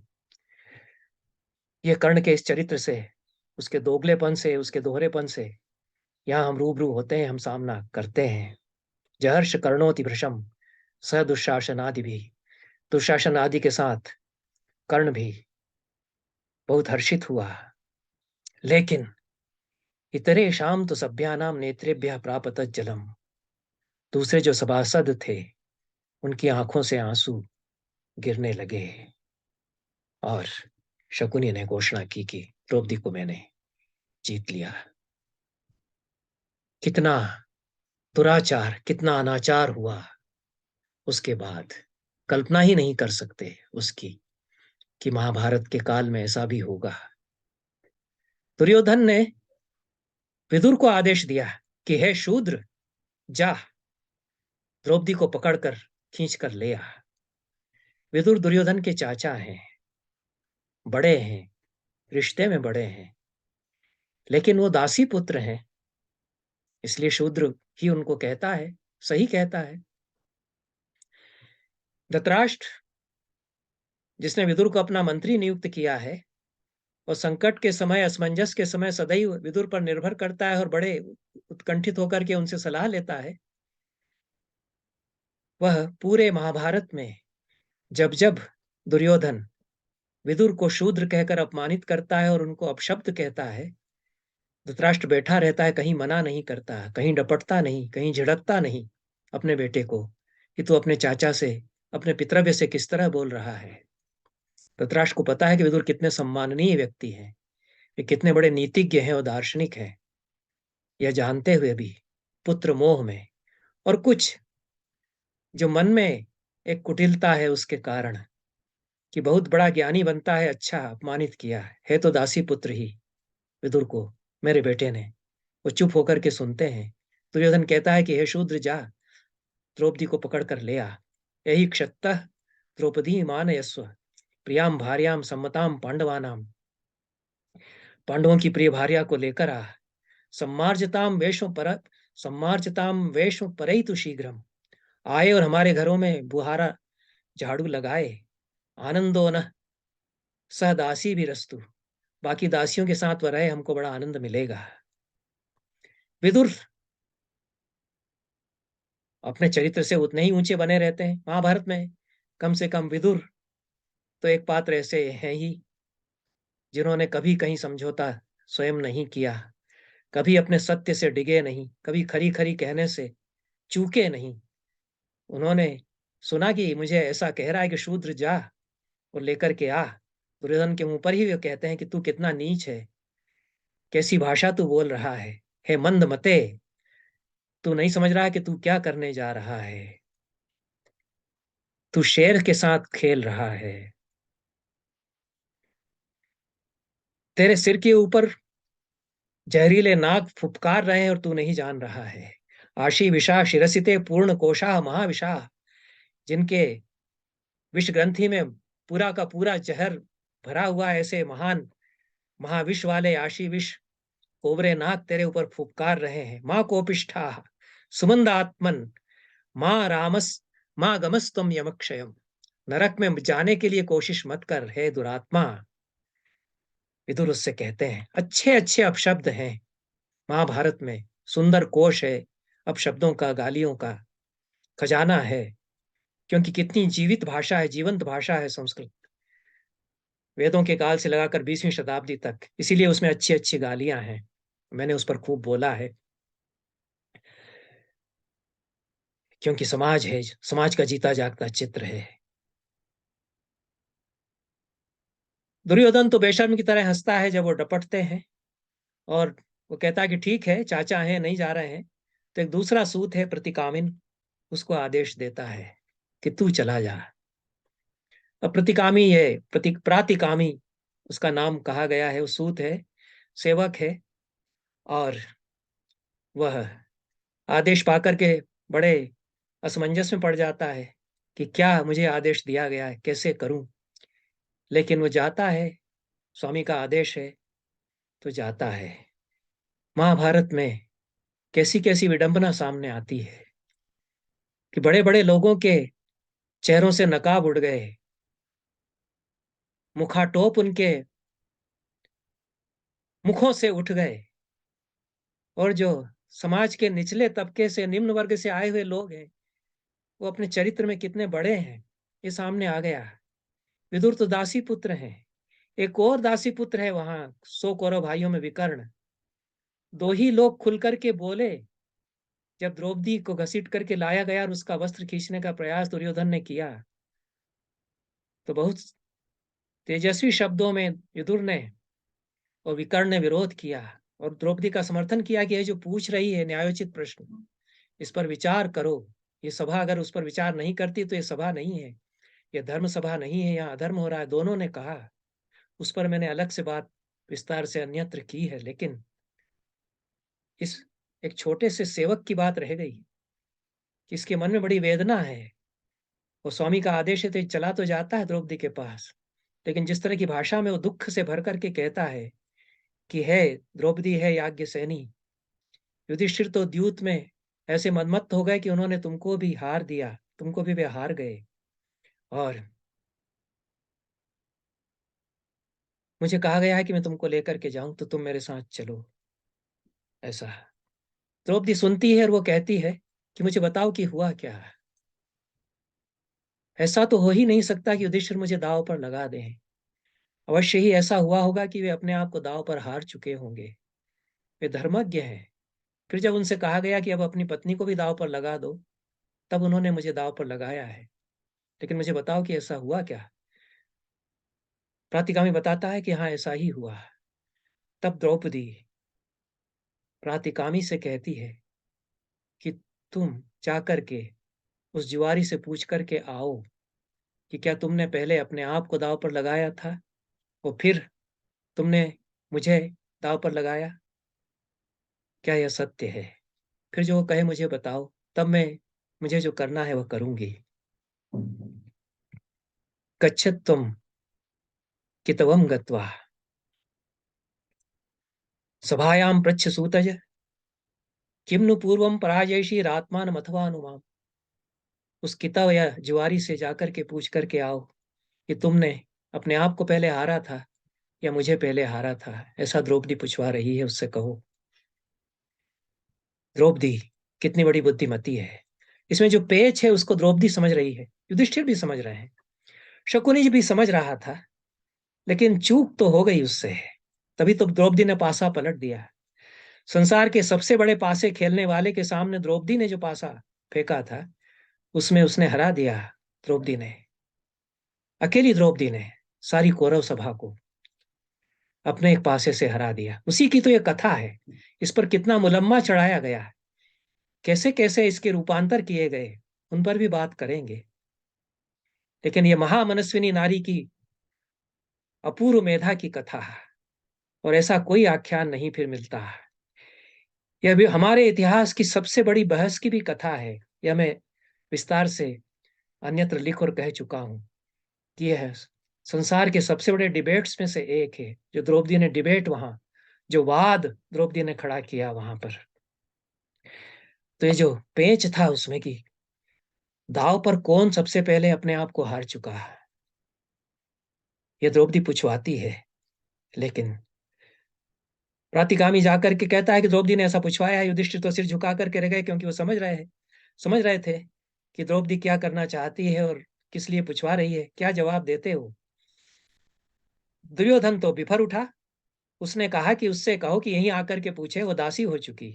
ये कर्ण के इस चरित्र से, उसके दोगलेपन से, उसके दोहरेपन से यहाँ हम रूबरू होते हैं, हम सामना करते हैं। जहर्ष कर्णोति भृशम स दुशासन आदि भी, दुशासन आदि के साथ कर्ण भी बहुत हर्षित हुआ। लेकिन इतरे शाम तो सभ्यानाम नेत्रेभ्य प्रापत जलम, दूसरे जो सभासद थे उनकी आंखों से आंसू गिरने लगे, और शकुनी ने घोषणा की कि द्रौपदी को मैंने जीत लिया। कितना दुराचार, कितना अनाचार हुआ उसके बाद, कल्पना ही नहीं कर सकते उसकी, कि महाभारत के काल में ऐसा भी होगा। दुर्योधन ने विदुर को आदेश दिया कि हे शूद्र, जा द्रौपदी को पकड़कर खींच कर ले आ। विदुर दुर्योधन के चाचा हैं, बड़े हैं, रिश्ते में बड़े हैं, लेकिन वो दासी पुत्र हैं, इसलिए शूद्र ही उनको कहता है, सही कहता है। धृतराष्ट्र, जिसने विदुर को अपना मंत्री नियुक्त किया है, और संकट के समय, असमंजस के समय सदैव विदुर पर निर्भर करता है और बड़े उत्कंठित होकर के उनसे सलाह लेता है, वह पूरे महाभारत में जब जब दुर्योधन विदुर को शूद्र कहकर अपमानित करता है और उनको अपशब्द कहता है, धृतराष्ट्र बैठा रहता है, कहीं मना नहीं करता, कहीं डपटता नहीं, कहीं झिड़कता नहीं अपने बेटे को, कि तू अपने चाचा से, अपने पितरव्य से किस तरह बोल रहा है। धृतराष्ट्र को पता है कि विदुर कितने सम्माननीय व्यक्ति हैं, वे कितने बड़े नीतिज्ञ हैं और दार्शनिक हैं। यह जानते हुए भी पुत्र मोह में, और कुछ जो मन में एक कुटिलता है उसके कारण, कि बहुत बड़ा ज्ञानी बनता है, अच्छा अपमानित किया है तो दासी पुत्र ही विदुर को, मेरे बेटे ने। वो चुप होकर के सुनते हैं। दुर्योधन कहता है कि हे शूद्र, जा द्रौपदी को पकड़ कर ले आ। यही क्षत्तः द्रौपदी मानयस्व प्रियाम भार्याम सम्मताम पांडवानाम, पांडवों की प्रिय भार्या को लेकर आ। सम्मार्जताम वेशो पर, सम्मार्जताम वेशो परई तु शीघ्रम, आए और हमारे घरों में बुहारा झाड़ू लगाए। आनंदो न सह दासी भी रस्तु, बाकी दासियों के साथ वह रहे, हमको बड़ा आनंद मिलेगा। विदुर अपने चरित्र से उतने ही ऊंचे बने रहते हैं महाभारत में। कम से कम विदुर तो एक पात्र ऐसे हैं ही जिन्होंने कभी कहीं समझौता स्वयं नहीं किया, कभी अपने सत्य से डिगे नहीं, कभी खरी खरी कहने से चूके नहीं। उन्होंने सुना कि मुझे ऐसा कह रहा है कि शूद्र जा और लेकर के आ, दुर्योधन के मुंह पर ही वे कहते हैं कि तू कितना नीच है, कैसी भाषा तू बोल रहा है, हे मंद मते, तू नहीं समझ रहा कि तू क्या करने जा रहा है, तू शेर के साथ खेल रहा है, तेरे सिर के ऊपर जहरीले नाग फुफकार रहे हैं और तू नहीं जान रहा है। आशी विषा शिरसिते पूर्ण कोशा महाविषा, जिनके विष ग्रंथि में पूरा का पूरा जहर भरा हुआ है, ऐसे महान महाविष वाले आशी विष कोबरे नाग तेरे ऊपर फुफकार रहे हैं। माँ कोपिष्ठा सुमंद आत्मन, माँ रामस, माँ गमस्तम यमक्षयम, नरक में जाने के लिए कोशिश मत कर हे दुरात्मा। विदुर उससे कहते हैं, अच्छे अच्छे अपशब्द हैं महाभारत में, सुंदर कोश है अपशब्दों का, गालियों का खजाना है, क्योंकि कितनी जीवित भाषा है, जीवंत भाषा है संस्कृत, वेदों के काल से लगाकर 20वीं शताब्दी तक, इसीलिए उसमें अच्छी अच्छी गालियां हैं। मैंने उस पर खूब बोला है। क्योंकि समाज है, समाज का जीता जागता चित्र है। दुर्योधन तो बेशर्म की तरह हंसता है जब वो डपटते हैं, और वो कहता है कि ठीक है, चाचा है, नहीं जा रहे हैं। तो एक दूसरा सूत है प्रतिकामिन, उसको आदेश देता है कि तू चला जा। अब प्रतिकामी है, प्रातिकामी उसका नाम कहा गया है, वो सूत है, सेवक है, और वह आदेश पाकर के बड़े असमंजस में पड़ जाता है कि क्या मुझे आदेश दिया गया है, कैसे करूं। लेकिन वो जाता है, स्वामी का आदेश है तो जाता है। महाभारत में कैसी कैसी विडंबना सामने आती है कि बड़े बड़े लोगों के चेहरों से नकाब उड़ गए, मुखाटोप उनके मुखों से उठ गए, और जो समाज के निचले तबके से, निम्न वर्ग से आए हुए लोग हैं, वो अपने चरित्र में कितने बड़े हैं, ये सामने आ गया। विदुर तो दासी पुत्र हैं, एक और दासी पुत्र है वहां, 100 कौरव भाइयों में विकर्ण। दो ही लोग खुल करके बोले जब द्रौपदी को घसीट करके लाया गया और उसका वस्त्र खींचने का प्रयास दुर्योधन ने किया, तो बहुत तेजस्वी शब्दों में विदुर ने और विकर्ण ने विरोध किया और द्रौपदी का समर्थन किया कि ये जो पूछ रही है न्यायोचित प्रश्न, इस पर विचार करो। ये सभा अगर उस पर विचार नहीं करती तो ये सभा नहीं है, ये धर्म सभा नहीं है, यहाँ अधर्म हो रहा है। दोनों ने कहा, उस पर मैंने अलग से बात विस्तार से अन्यत्र की है, लेकिन इस एक छोटे से सेवक की बात रह गई, जिसके मन में बड़ी वेदना है। वो स्वामी का आदेश है तो चला तो जाता है द्रौपदी के पास, लेकिन जिस तरह की भाषा में वो दुख से भर करके कहता है कि है द्रौपदी, है याज्ञसेनी, युधिष्ठिर तो द्यूत में ऐसे मनमत्त हो गए कि उन्होंने तुमको भी हार दिया, तुमको भी वे हार गए, और मुझे कहा गया है कि मैं तुमको लेकर के जाऊं तो तुम मेरे साथ चलो। ऐसा द्रौपदी सुनती है और वो कहती है कि मुझे बताओ कि हुआ क्या है। ऐसा तो हो ही नहीं सकता कि युधिष्ठिर मुझे दांव पर लगा दें। अवश्य ही ऐसा हुआ होगा कि वे अपने आप को दांव पर हार चुके होंगे। वे धर्मज्ञ हैं। फिर जब उनसे कहा गया कि अब अपनी पत्नी को भी दांव पर लगा दो, तब उन्होंने मुझे दांव पर लगाया है। लेकिन मुझे बताओ कि ऐसा हुआ क्या। प्रातिगामी बताता है कि हाँ, ऐसा ही हुआ। तब द्रौपदी प्रातिकामी से कहती है कि तुम जाकर के उस जुआरी से पूछ करके आओ कि क्या तुमने पहले अपने आप को दांव पर लगाया था और फिर तुमने मुझे दांव पर लगाया, क्या यह सत्य है। फिर जो वो कहे मुझे बताओ, तब मैं, मुझे जो करना है वह करूंगी। गच्छत तुम कितवम गत्वा सभायां पृच्छ सूतज किम नु पूर्वम पराजयशी रात्मान अथवा अनुमाम। उस किताब या जुआरी से जाकर के पूछ करके आओ कि तुमने अपने आप को पहले हारा था या मुझे पहले हारा था। ऐसा द्रौपदी पूछवा रही है, उससे कहो। द्रौपदी कितनी बड़ी बुद्धिमती है। इसमें जो पेच है उसको द्रौपदी समझ रही है, युधिष्ठिर भी समझ रहे हैं, शकुनी जी भी समझ रहा था, लेकिन चूक तो हो गई उससे। तभी तो द्रौपदी ने पासा पलट दिया। संसार के सबसे बड़े पासे खेलने वाले के सामने द्रौपदी ने जो पासा फेंका था, उसमें उसने हरा दिया। द्रौपदी ने, अकेली द्रौपदी ने सारी कौरव सभा को अपने एक पासे से हरा दिया। उसी की तो ये कथा है। इस पर कितना मुलम्मा चढ़ाया गया है, कैसे कैसे इसके रूपांतर किए गए, उन पर भी बात करेंगे। लेकिन ये महामनस्विनी नारी की अपूर्व मेधा की कथा है, और ऐसा कोई आख्यान नहीं फिर मिलता है। यह भी हमारे इतिहास की सबसे बड़ी बहस की भी कथा है। यह मैं विस्तार से अन्यत्र लिख और कह चुका हूं कि यह संसार के सबसे बड़े डिबेट्स में से एक है, जो द्रौपदी ने डिबेट, वहां जो वाद द्रौपदी ने खड़ा किया वहां पर। तो ये जो पेच था उसमें कि दाव पर कौन सबसे पहले अपने आप को हार चुका है, यह द्रौपदी पूछवाती है। लेकिन प्रातिगामी जाकर के कहता है कि द्रौपदी ने ऐसा पूछवाया है। युधिष्ठिर तो सिर झुका करके रह गए, क्योंकि वो समझ रहे थे कि द्रौपदी क्या करना चाहती है और किस लिए पूछवा रही है, क्या जवाब देते हो। दुर्योधन तो बिफर उठा। उसने कहा कि उससे कहो कि यहीं आकर के पूछे, वो दासी हो चुकी,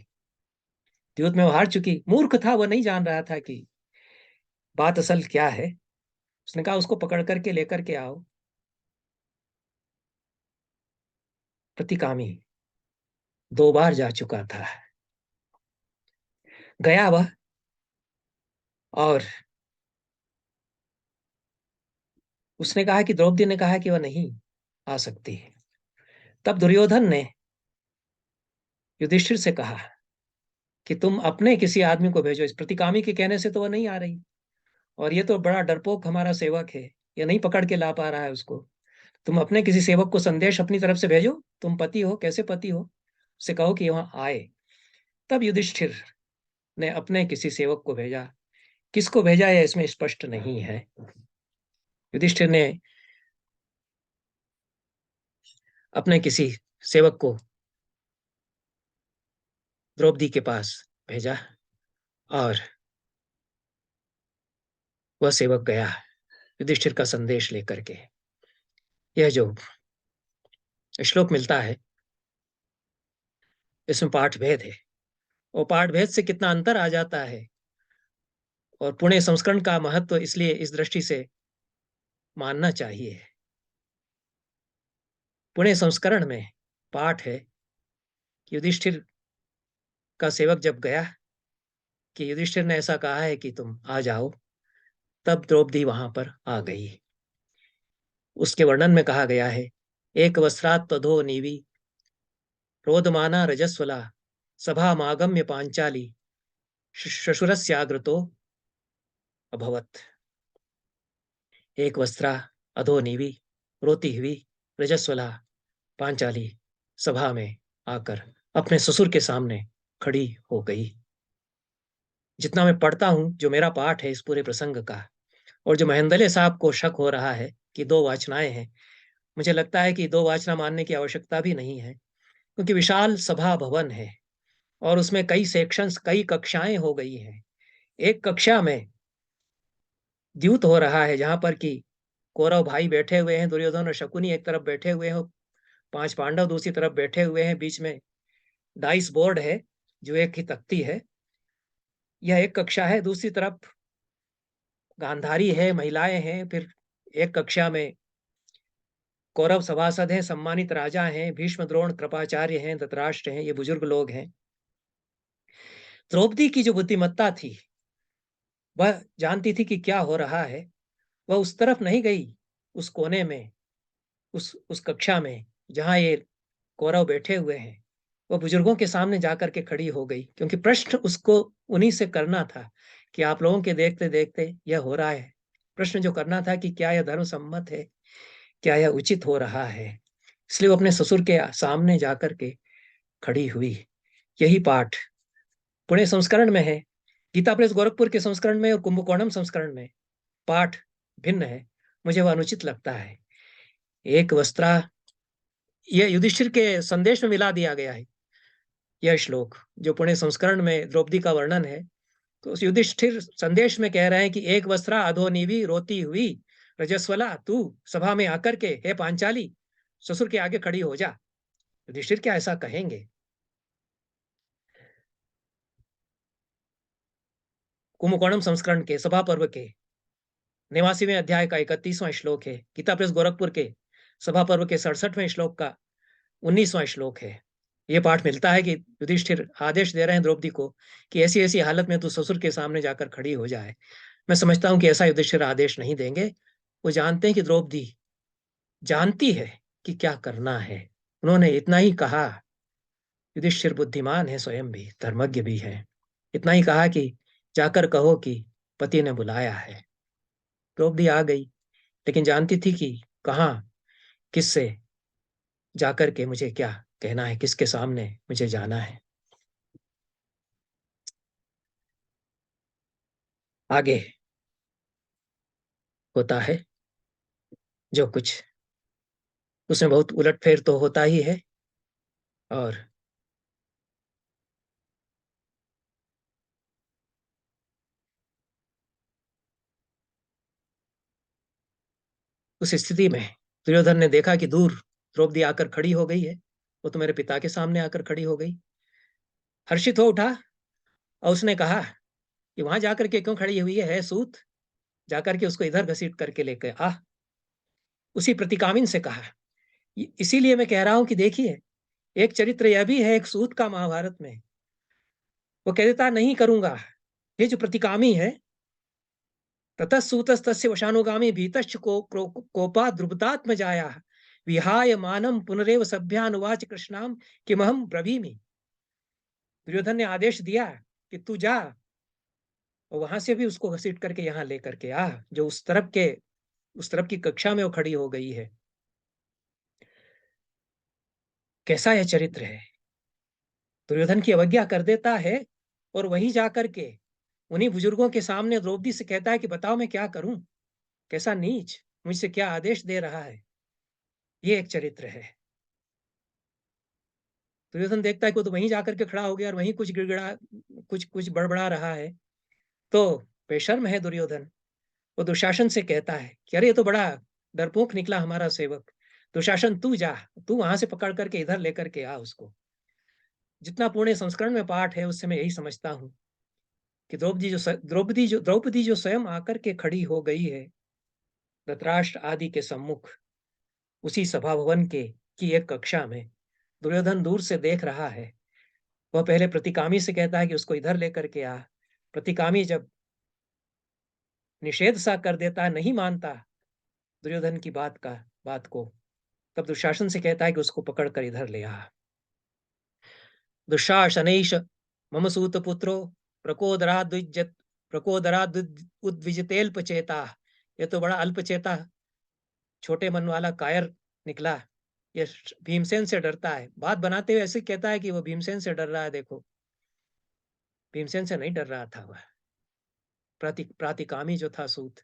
युद्ध में वो हार चुकी। मूर्ख था, वो नहीं जान रहा था कि बात असल क्या है? उसने कहा उसको पकड़ करके लेकर के आओ। प्रतिकामी 2 बार जा चुका था। गया वह, और उसने कहा कि द्रौपदी ने कहा कि वह नहीं आ सकती। तब दुर्योधन ने युधिष्ठिर से कहा कि तुम अपने किसी आदमी को भेजो, इस प्रतिकामी के कहने से तो वह नहीं आ रही, और ये तो बड़ा डरपोक हमारा सेवक है, ये नहीं पकड़ के ला पा रहा है उसको। तुम अपने किसी सेवक को संदेश अपनी तरफ से भेजो, तुम पति हो, कैसे पति हो, उससे कहो कि वहां आए। तब युधिष्ठिर ने अपने किसी सेवक को भेजा। किसको भेजा है इसमें स्पष्ट नहीं है। युधिष्ठिर ने अपने किसी सेवक को द्रौपदी के पास भेजा, और वह सेवक गया युधिष्ठिर का संदेश लेकर के। यह जो श्लोक मिलता है, इसमें पाठ भेद है, और पाठ भेद से कितना अंतर आ जाता है। और पुणे संस्करण का महत्व इसलिए इस दृष्टि से मानना चाहिए। पुणे संस्करण में पाठ है कि युधिष्ठिर का सेवक जब गया कि युधिष्ठिर ने ऐसा कहा है कि तुम आ जाओ, तब द्रौपदी वहां पर आ गई। उसके वर्णन में कहा गया है, एक वस्त्रात् तदो नीवी रोदमाना रजस्वला सभा मागम्य पांचाली श्वशुरस्याग्रतो अभवत्। एक वस्त्रा अधो नीवी, रोती हुई रजस्वला पांचाली सभा में आकर अपने ससुर के सामने खड़ी हो गई। जितना मैं पढ़ता हूं, जो मेरा पाठ है इस पूरे प्रसंग का, और जो महेंद्रले साहब को शक हो रहा है कि 2 वाचनाएं हैं, मुझे लगता है कि 2 वाचना मानने की आवश्यकता भी नहीं है, क्योंकि विशाल सभा भवन है और उसमें कई सेक्शंस, कई कक्षाएं हो गई हैं। एक कक्षा में द्यूत हो रहा है, जहां पर कि कौरव भाई बैठे हुए हैं, दुर्योधन और शकुनी एक तरफ बैठे हुए हैं, 5 पांडव दूसरी तरफ बैठे हुए हैं, बीच में डाइस बोर्ड है जो एक ही तख्ती है। यह एक कक्षा है। दूसरी तरफ गांधारी है, महिलाएं हैं। फिर एक कक्षा में कौरव सभासद हैं, सम्मानित राजा हैं, भीष्म द्रोण कृपाचार्य हैं, धृतराष्ट्र हैं, ये बुजुर्ग लोग हैं। द्रौपदी की जो बुद्धिमत्ता थी, वह जानती थी कि क्या हो रहा है। वह उस तरफ नहीं गई, उस कोने में, उस कक्षा में जहां ये कौरव बैठे हुए हैं। वह बुजुर्गों के सामने जाकर के खड़ी हो गई, क्योंकि प्रश्न उसको उन्हीं से करना था कि आप लोगों के देखते देखते यह हो रहा है। प्रश्न जो करना था कि क्या यह धर्म सम्मत है, क्या यह उचित हो रहा है। इसलिए वो अपने ससुर के सामने जाकर के खड़ी हुई। यही पाठ पुणे संस्करण में है। गीता प्रेस गोरखपुर के संस्करण में और कुंभकोणम संस्करण में पाठ भिन्न है। मुझे वह अनुचित लगता है। एक वस्त्रा, यह युधिष्ठिर के संदेश में मिला दिया गया है। यह श्लोक जो पुणे संस्करण में द्रौपदी का वर्णन है, तो उस युधिष्ठिर संदेश में कह रहे हैं कि एक वस्त्रा अधोनीवी रोती हुई रजस्वला तू सभा में आकर के हे पांचाली ससुर के आगे खड़ी हो जा। युधिष्ठिर क्या ऐसा कहेंगे? कुंभकोणम संस्करण के सभा पर्व के 89वें अध्याय का 31वां श्लोक है। गीता प्रेस गोरखपुर के सभा पर्व के 67वें श्लोक का 19वां श्लोक है। ये पाठ मिलता है कि युधिष्ठिर आदेश दे रहे हैं द्रौपदी को कि ऐसी ऐसी हालत में तू ससुर के सामने जाकर खड़ी हो जाए। मैं समझता हूं कि ऐसा युधिष्ठिर आदेश नहीं देंगे। वो जानते हैं कि द्रौपदी जानती है कि क्या करना है। उन्होंने इतना ही कहा, युधिष्ठिर बुद्धिमान है, स्वयं भी धर्मज्ञ भी है। इतना ही कहा कि जाकर कहो कि पति ने बुलाया है। द्रौपदी आ गई, लेकिन जानती थी कि कहाँ, किससे जाकर के मुझे क्या कहना है, किसके सामने मुझे जाना है। आगे होता है जो कुछ, उसमें बहुत उलटफेर तो होता ही है। और उस स्थिति में दुर्योधन ने देखा कि दूर द्रौपदी आकर खड़ी हो गई है, वो तो मेरे पिता के सामने आकर खड़ी हो गई। हर्षित हो उठा और उसने कहा कि वहां जाकर के क्यों खड़ी हुई है सूत? जाकर के उसको इधर घसीट करके लेके आ। उसी प्रतिकामिन से कहा। इसीलिए मैं कह रहा हूं कि देखिए, एक चरित्र यह भी है एक सूत का महाभारत में। वो कह देता नहीं करूंगा। ये जो प्रतिकामी है, ततः सूतस्तस्य वशानुगामी भीतश्च कोपा द्रुपदात्म जाया विहाय मानम पुनरेव सभ्यानुवाच कृष्णाम किमहम ब्रवीमि। दुर्योधन ने आदेश दिया कि तू जा और वहां से भी उसको घसीट करके यहाँ लेकर के आ, जो उस तरफ की कक्षा में वो खड़ी हो गई है। कैसा यह चरित्र है। दुर्योधन की अवज्ञा कर देता है और वहीं जाकर के उन्हीं बुजुर्गों के सामने द्रौपदी से कहता है कि बताओ मैं क्या करूं। कैसा नीच, मुझसे क्या आदेश दे रहा है। ये एक चरित्र है। दुर्योधन देखता है कि वो तो वहीं जाकर के खड़ा हो गया और वहीं कुछ गिड़गिड़ा कुछ कुछ बड़बड़ा रहा है। तो बेशर्म है दुर्योधन। वो दुशासन से कहता है कि अरे ये तो बड़ा डरपोक निकला हमारा सेवक। दुशासन तू जा, तू वहां से पकड़ करके इधर लेकर के आ उसको। जितना पुणे संस्करण में पाठ है उससे मैं यही समझता हूँ कि द्रौपदी जो स्वयं आकर के खड़ी हो गई है धृतराष्ट्र आदि के सम्मुख, उसी सभा भवन के की एक कक्षा में दुर्योधन दूर से देख रहा है। वह पहले प्रतिकामी से कहता है कि उसको इधर लेकर के आ। प्रतिकामी जब निषेध सा कर देता है, नहीं मानता दुर्योधन की बात को, तब दुशासन से कहता है कि उसको पकड़ कर इधर ले आ। दुशासनैष मम सूत पुत्रो प्रकोदराद उद्विजतेल्पचेता। ये तो बड़ा अल्पचेता छोटे मन वाला कायर निकला। ये भीमसेन से डरता है। बात बनाते हुए ऐसे कहता है कि वो भीमसेन से डर रहा है। देखो, भीमसेन से नहीं डर रहा था वह। प्रातिकामी जो था सूत,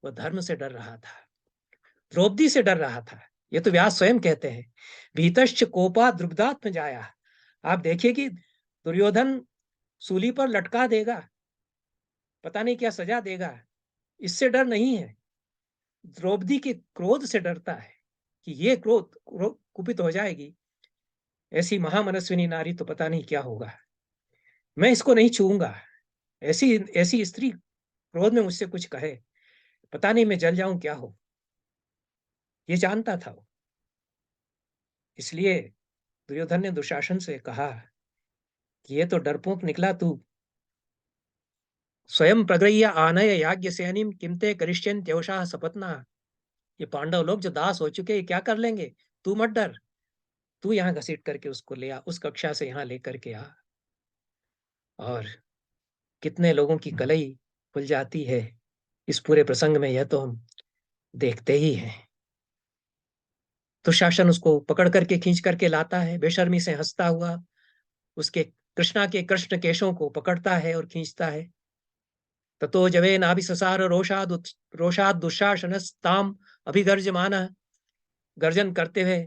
वह धर्म से डर रहा था, द्रौपदी से डर रहा था। ये तो व्यास स्वयं कहते हैं भीतश्च कोपा द्रुपदात्म जाया। आप देखिए कि दुर्योधन सूली पर लटका देगा, पता नहीं क्या सजा देगा, इससे डर नहीं है। द्रौपदी के क्रोध से डरता है कि ये कुपित हो जाएगी। ऐसी महामनस्विनी नारी तो पता नहीं क्या होगा। मैं इसको नहीं छूऊंगा। ऐसी ऐसी स्त्री क्रोध में मुझसे कुछ कहे, पता नहीं मैं जल जाऊं क्या हो। ये जानता था वो। इसलिए दुर्योधन ने दुशासन से कहा कि ये तो डरपोक निकला तू। स्वयं प्रगृह्य आनय याज्ञ सेनिम किमते करिष्यन्त्योषा सपत्ना। ये पांडव लोग जो दास हो चुके हैं क्या कर लेंगे। तू मत डर, तू यहाँ घसीट करके उसको ले आ, उस कक्षा से यहाँ लेकर के आ। और कितने लोगों की कलई खुल जाती है इस पूरे प्रसंग में, यह तो हम देखते ही हैं। तो शासन उसको पकड़ करके खींच करके लाता है, बेशर्मी से हंसता हुआ उसके कृष्णा के कृष्ण केशों को पकड़ता है और खींचता है। ततो जवेनाभिससार रोषाद दुशासनस्ताम अभिगर्जमान। गर्जन करते हुए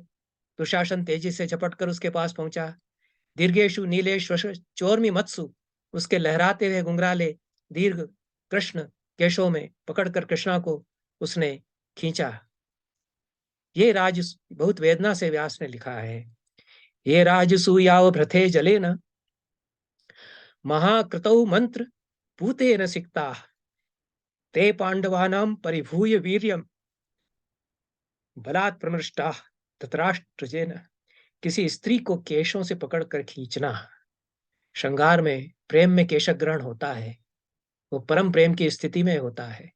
दुशासन तेजी से झपट कर उसके पास पहुंचा। दीर्घेशु नीलेश चोर्मी मत्सु, उसके लहराते हुए घुंघराले दीर्घ कृष्ण केशों में पकड़कर कृष्णा को उसने खींचा। ये राज बहुत वेदना से व्यास ने लिखा है। ये राजसूयाव भ्रथे जले न महाकृतौ मंत्र पूते न सिक्ता ते पांडवानां परिभूय वीर्यम बलात् प्रमृष्टा धृतराष्ट्रजेन। किसी स्त्री को केशों से पकड़कर खींचना, श्रृंगार में प्रेम में केश ग्रहण होता है, वो परम प्रेम की स्थिति में होता है।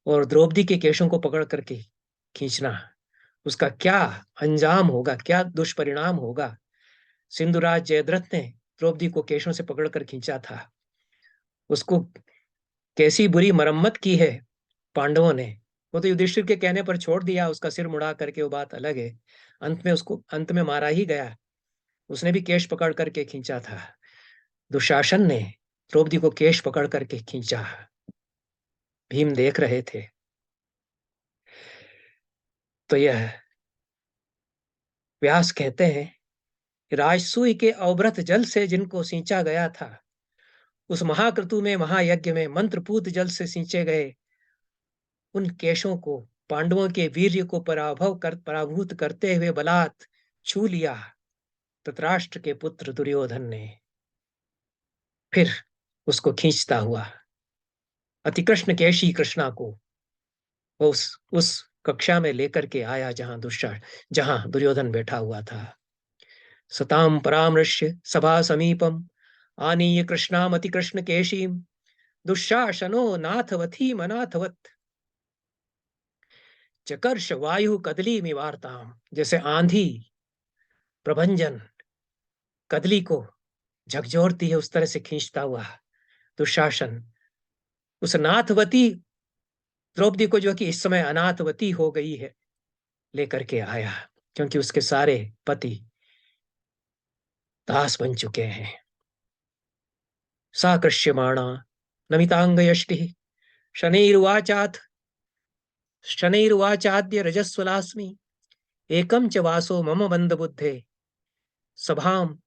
और द्रौपदी के केशों को पकड़ करके खींचना, उसका क्या अंजाम होगा, क्या दुष्परिणाम होगा। सिंधुराज जयद्रथ ने द्रौपदी को केशों से पकड़कर खींचा था। उसको कैसी बुरी मरम्मत की है पांडवों ने। वो तो युधिष्ठिर के कहने पर छोड़ दिया, उसका सिर मुड़ा करके, वो बात अलग है। अंत में मारा ही गया। उसने भी केश पकड़ करके खींचा था। दुशासन ने द्रौपदी को केश पकड़ करके खींचा। भीम देख रहे थे। तो यह व्यास कहते हैं राजसूय के अवभृत जल से जिनको सींचा गया था, उस महाक्रतु में महायज्ञ में मंत्रपूत जल से सींचे गए उन केशों को पांडवों के वीर्य को पराभूत करते हुए बलात् छू लिया धृतराष्ट्र के पुत्र दुर्योधन ने। फिर उसको खींचता हुआ अतिकृष्ण केशी कृष्णा को वो उस कक्षा में लेकर के आया जहां दुर्योधन बैठा हुआ था। सताम परामृश्य सभा समीपम आनीय कृष्णाम अतिकृष्ण केशीम दुशासनो नाथवथी मनाथवत चकर्ष वायु कदली मिवारताम। जैसे आंधी प्रभंजन कदली को झकझोरती है उस तरह से खींचता हुआ दुशासन उस नाथवती द्रौपदी को, जो कि इस समय अनाथवती हो गई है, लेकर के आया, क्योंकि उसके सारे पति दास बन चुके हैं। सा कृष्यमाणा नमितांग यष्टि शनैर्वाचाथ शनैर्वाचाद्य रजस्वलास्मि एकम च वासो मम मंद बुद्धे सभाम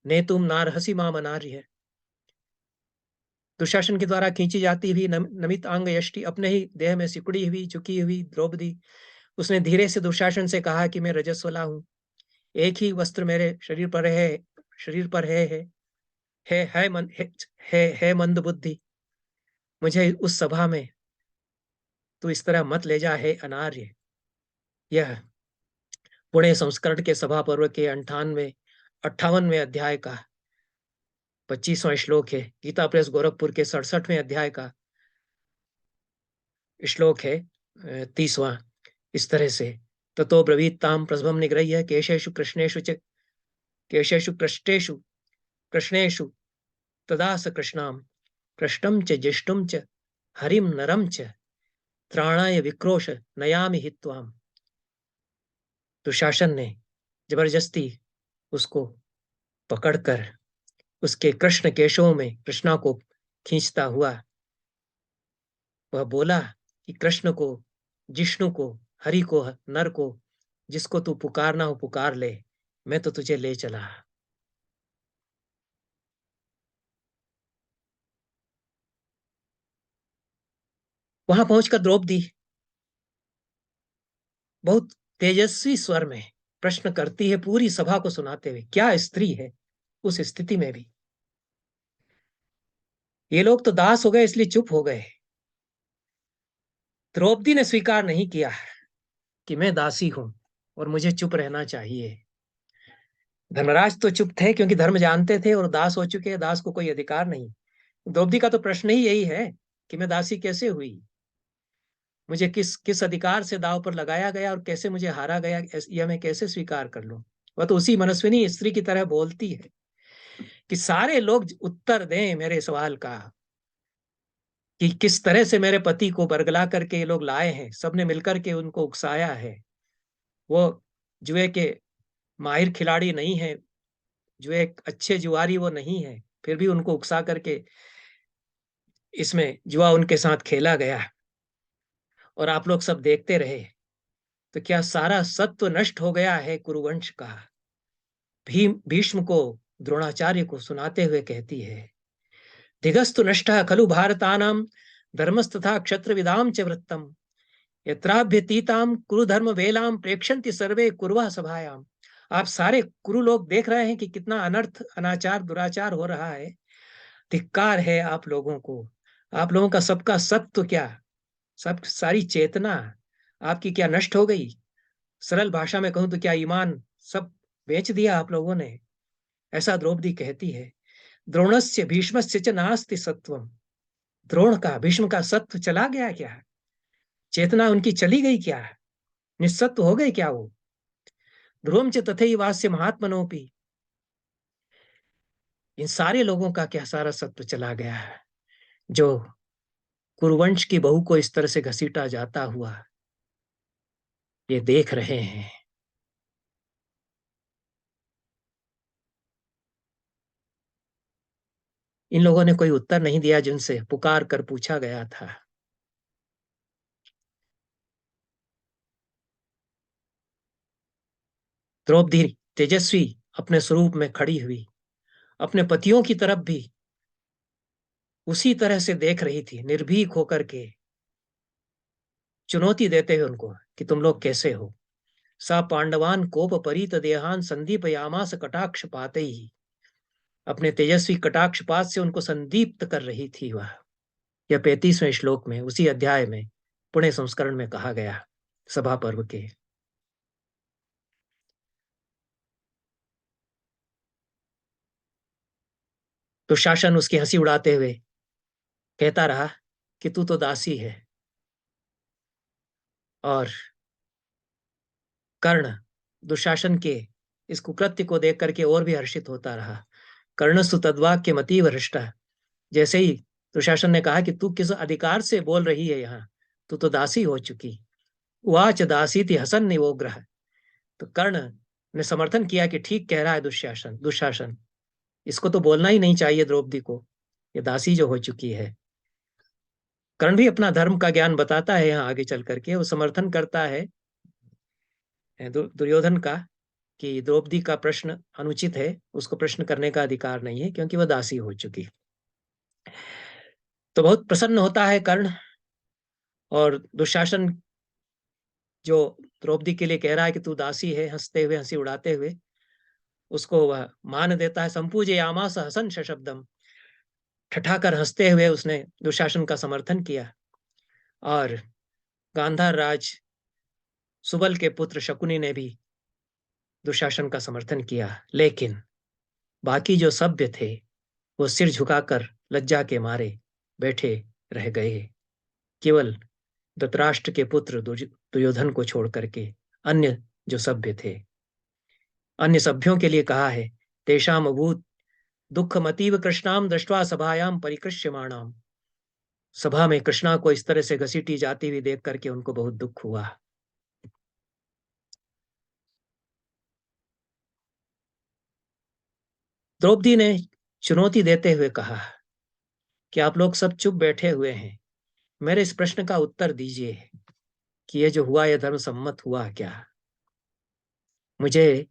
नेतुम नारहसी माम नार्य। दुशासन के द्वारा खींची जाती हुई नमित अंग यष्टि, अपने ही देह में सिकुड़ी हुई झुकी हुई द्रौपदी, उसने धीरे से दुशासन से कहा कि मैं रजस्वला हूं, एक ही वस्त्र मेरे शरीर पर है मंद बुद्धि, मुझे उस सभा में तू इस तरह मत ले जा, है अनार्य। यह पुणे संस्करण के सभा पर्व के 58वें अध्याय का 25वां श्लोक है। गीता प्रेस गोरखपुर के 67वें अध्याय का श्लोक है 30वां। इस तरह से ततो ब्रवीताम प्रसभम निग्रह्य केशेषु कृष्णेषु कृष्णेषु तदा स कृष्णाम कृष्णम च ज्येष्ठुम च हरिम नरम च त्राणाय विक्रोश नयामि हित्वाम। दुशासन ने जबरदस्ती उसको पकड़कर उसके कृष्ण केशों में कृष्णा को खींचता हुआ वह बोला कि कृष्ण को, जिष्णु को, हरि को, नर को, जिसको तू पुकारना हो पुकार ले, मैं तो तुझे ले चला। वहां पहुंचकर द्रौपदी बहुत तेजस्वी स्वर में प्रश्न करती है, पूरी सभा को सुनाते हुए, क्या स्त्री है उस स्थिति में भी। ये लोग तो दास हो गए इसलिए चुप हो गए, द्रौपदी ने स्वीकार नहीं किया कि मैं दासी हूं और मुझे चुप रहना चाहिए। धर्मराज तो चुप थे क्योंकि धर्म जानते थे, और दास हो चुके, दास को कोई अधिकार नहीं। द्रौपदी का तो प्रश्न ही यही है कि मैं दासी कैसे हुई, मुझे किस किस अधिकार से दांव पर लगाया गया और कैसे मुझे हारा गया, यह मैं कैसे स्वीकार कर लूं। वह तो उसी मनस्विनी स्त्री की तरह बोलती है कि सारे लोग उत्तर दें मेरे सवाल का, कि किस तरह से मेरे पति को बरगला करके ये लोग लाए हैं, सबने मिलकर के उनको उकसाया है। वो जुए के माहिर खिलाड़ी नहीं है, जुए अच्छे जुआरी वो नहीं है, फिर भी उनको उकसा करके इसमें जुआ उनके साथ खेला गया और आप लोग सब देखते रहे। तो क्या सारा सत्व नष्ट हो गया है कुरुवंश का। भीष्म को, द्रोणाचार्य को सुनाते हुए कहती है, दिगस्तु नष्टः खलु भारतानां धर्मस्तथा क्षत्रविदां च वृत्तम यत्राभ्यतीताम कुरु धर्म वेलाम प्रेक्षन्ति सर्वे कुरुवः सभायाम। आप सारे कुरु लोग देख रहे हैं कि कितना अनर्थ, अनाचार, दुराचार हो रहा है। धिक्कार है आप लोगों को, आप लोगों का सबका सत्व क्या, सब सारी चेतना आपकी क्या नष्ट हो गई। सरल भाषा में कहूं तो क्या ईमान सब बेच दिया आप लोगों ने। ऐसा द्रौपदी कहती है। द्रोणस्य भीष्मस्य च नास्ति सत्वम। द्रोण का, भीष्म का सत्व चला गया क्या, चेतना उनकी चली गई क्या, निस्सत्व हो गए क्या वो। ध्रुवम च तथैवास्य महात्मनोपि। इन सारे लोगों का क्या सारा सत्व चला गया है, जो कुरुवंश की बहू को इस तरह से घसीटा जाता हुआ ये देख रहे हैं। इन लोगों ने कोई उत्तर नहीं दिया जिनसे पुकार कर पूछा गया था। द्रौपदी तेजस्वी अपने स्वरूप में खड़ी हुई अपने पतियों की तरफ भी उसी तरह से देख रही थी, निर्भीक होकर के चुनौती देते हुए उनको कि तुम लोग कैसे हो। सा पांडवान कोप परीत देहान संदीप यामास कटाक्ष पाते ही, अपने तेजस्वी कटाक्षपात से उनको संदीप्त कर रही थी वह। यह 35वें श्लोक में उसी अध्याय में पुणे संस्करण में कहा गया सभा पर्व के। तो शासन उसकी हंसी उड़ाते हुए कहता रहा कि तू तो दासी है। और कर्ण दुशासन के इस कुकृत्य को देख करके और भी हर्षित होता रहा। कर्णस्तु तद्वाक्य मतीव हृष्टः। जैसे ही दुशासन ने कहा कि तू किस अधिकार से बोल रही है, यहाँ तू तो दासी हो चुकी। उवाच दासीति हसन निवोग्रह। तो कर्ण ने समर्थन किया कि ठीक कह रहा है दुशासन, दुशासन इसको तो बोलना ही नहीं चाहिए द्रौपदी को, ये दासी जो हो चुकी है। कर्ण भी अपना धर्म का ज्ञान बताता है यहाँ आगे चल करके, वो समर्थन करता है दुर्योधन का कि द्रौपदी का प्रश्न अनुचित है, उसको प्रश्न करने का अधिकार नहीं है क्योंकि वह दासी हो चुकी। तो बहुत प्रसन्न होता है कर्ण, और दुशासन जो द्रौपदी के लिए कह रहा है कि तू दासी है, हंसते हुए हंसी उड़ाते हुए उसको वह मान देता है। संपूजे आमास हसन शब्दम। ठठाकर हंसते हुए उसने दुशासन का समर्थन किया। और गांधार राज सुबल के पुत्र शकुनी ने भी दुशासन का समर्थन किया। लेकिन बाकी जो सभ्य थे वो सिर झुकाकर लज्जा के मारे बैठे रह गए। केवल धृतराष्ट्र के पुत्र दुर्योधन को छोड़ करके अन्य जो सभ्य थे, अन्य सभ्यों के लिए कहा है तेषाम अभूत दुःखमतीव कृष्णाम दृष्ट्वा सभायाम परिकृष्यमाणाम। सभा में कृष्णा को इस तरह से घसीटी जाती हुई देख करके उनको बहुत दुख हुआ। द्रौपदी ने चुनौती देते हुए कहा कि आप लोग सब चुप बैठे हुए हैं, मेरे इस प्रश्न का उत्तर दीजिए कि ये जो हुआ यह धर्म सम्मत हुआ क्या? मुझे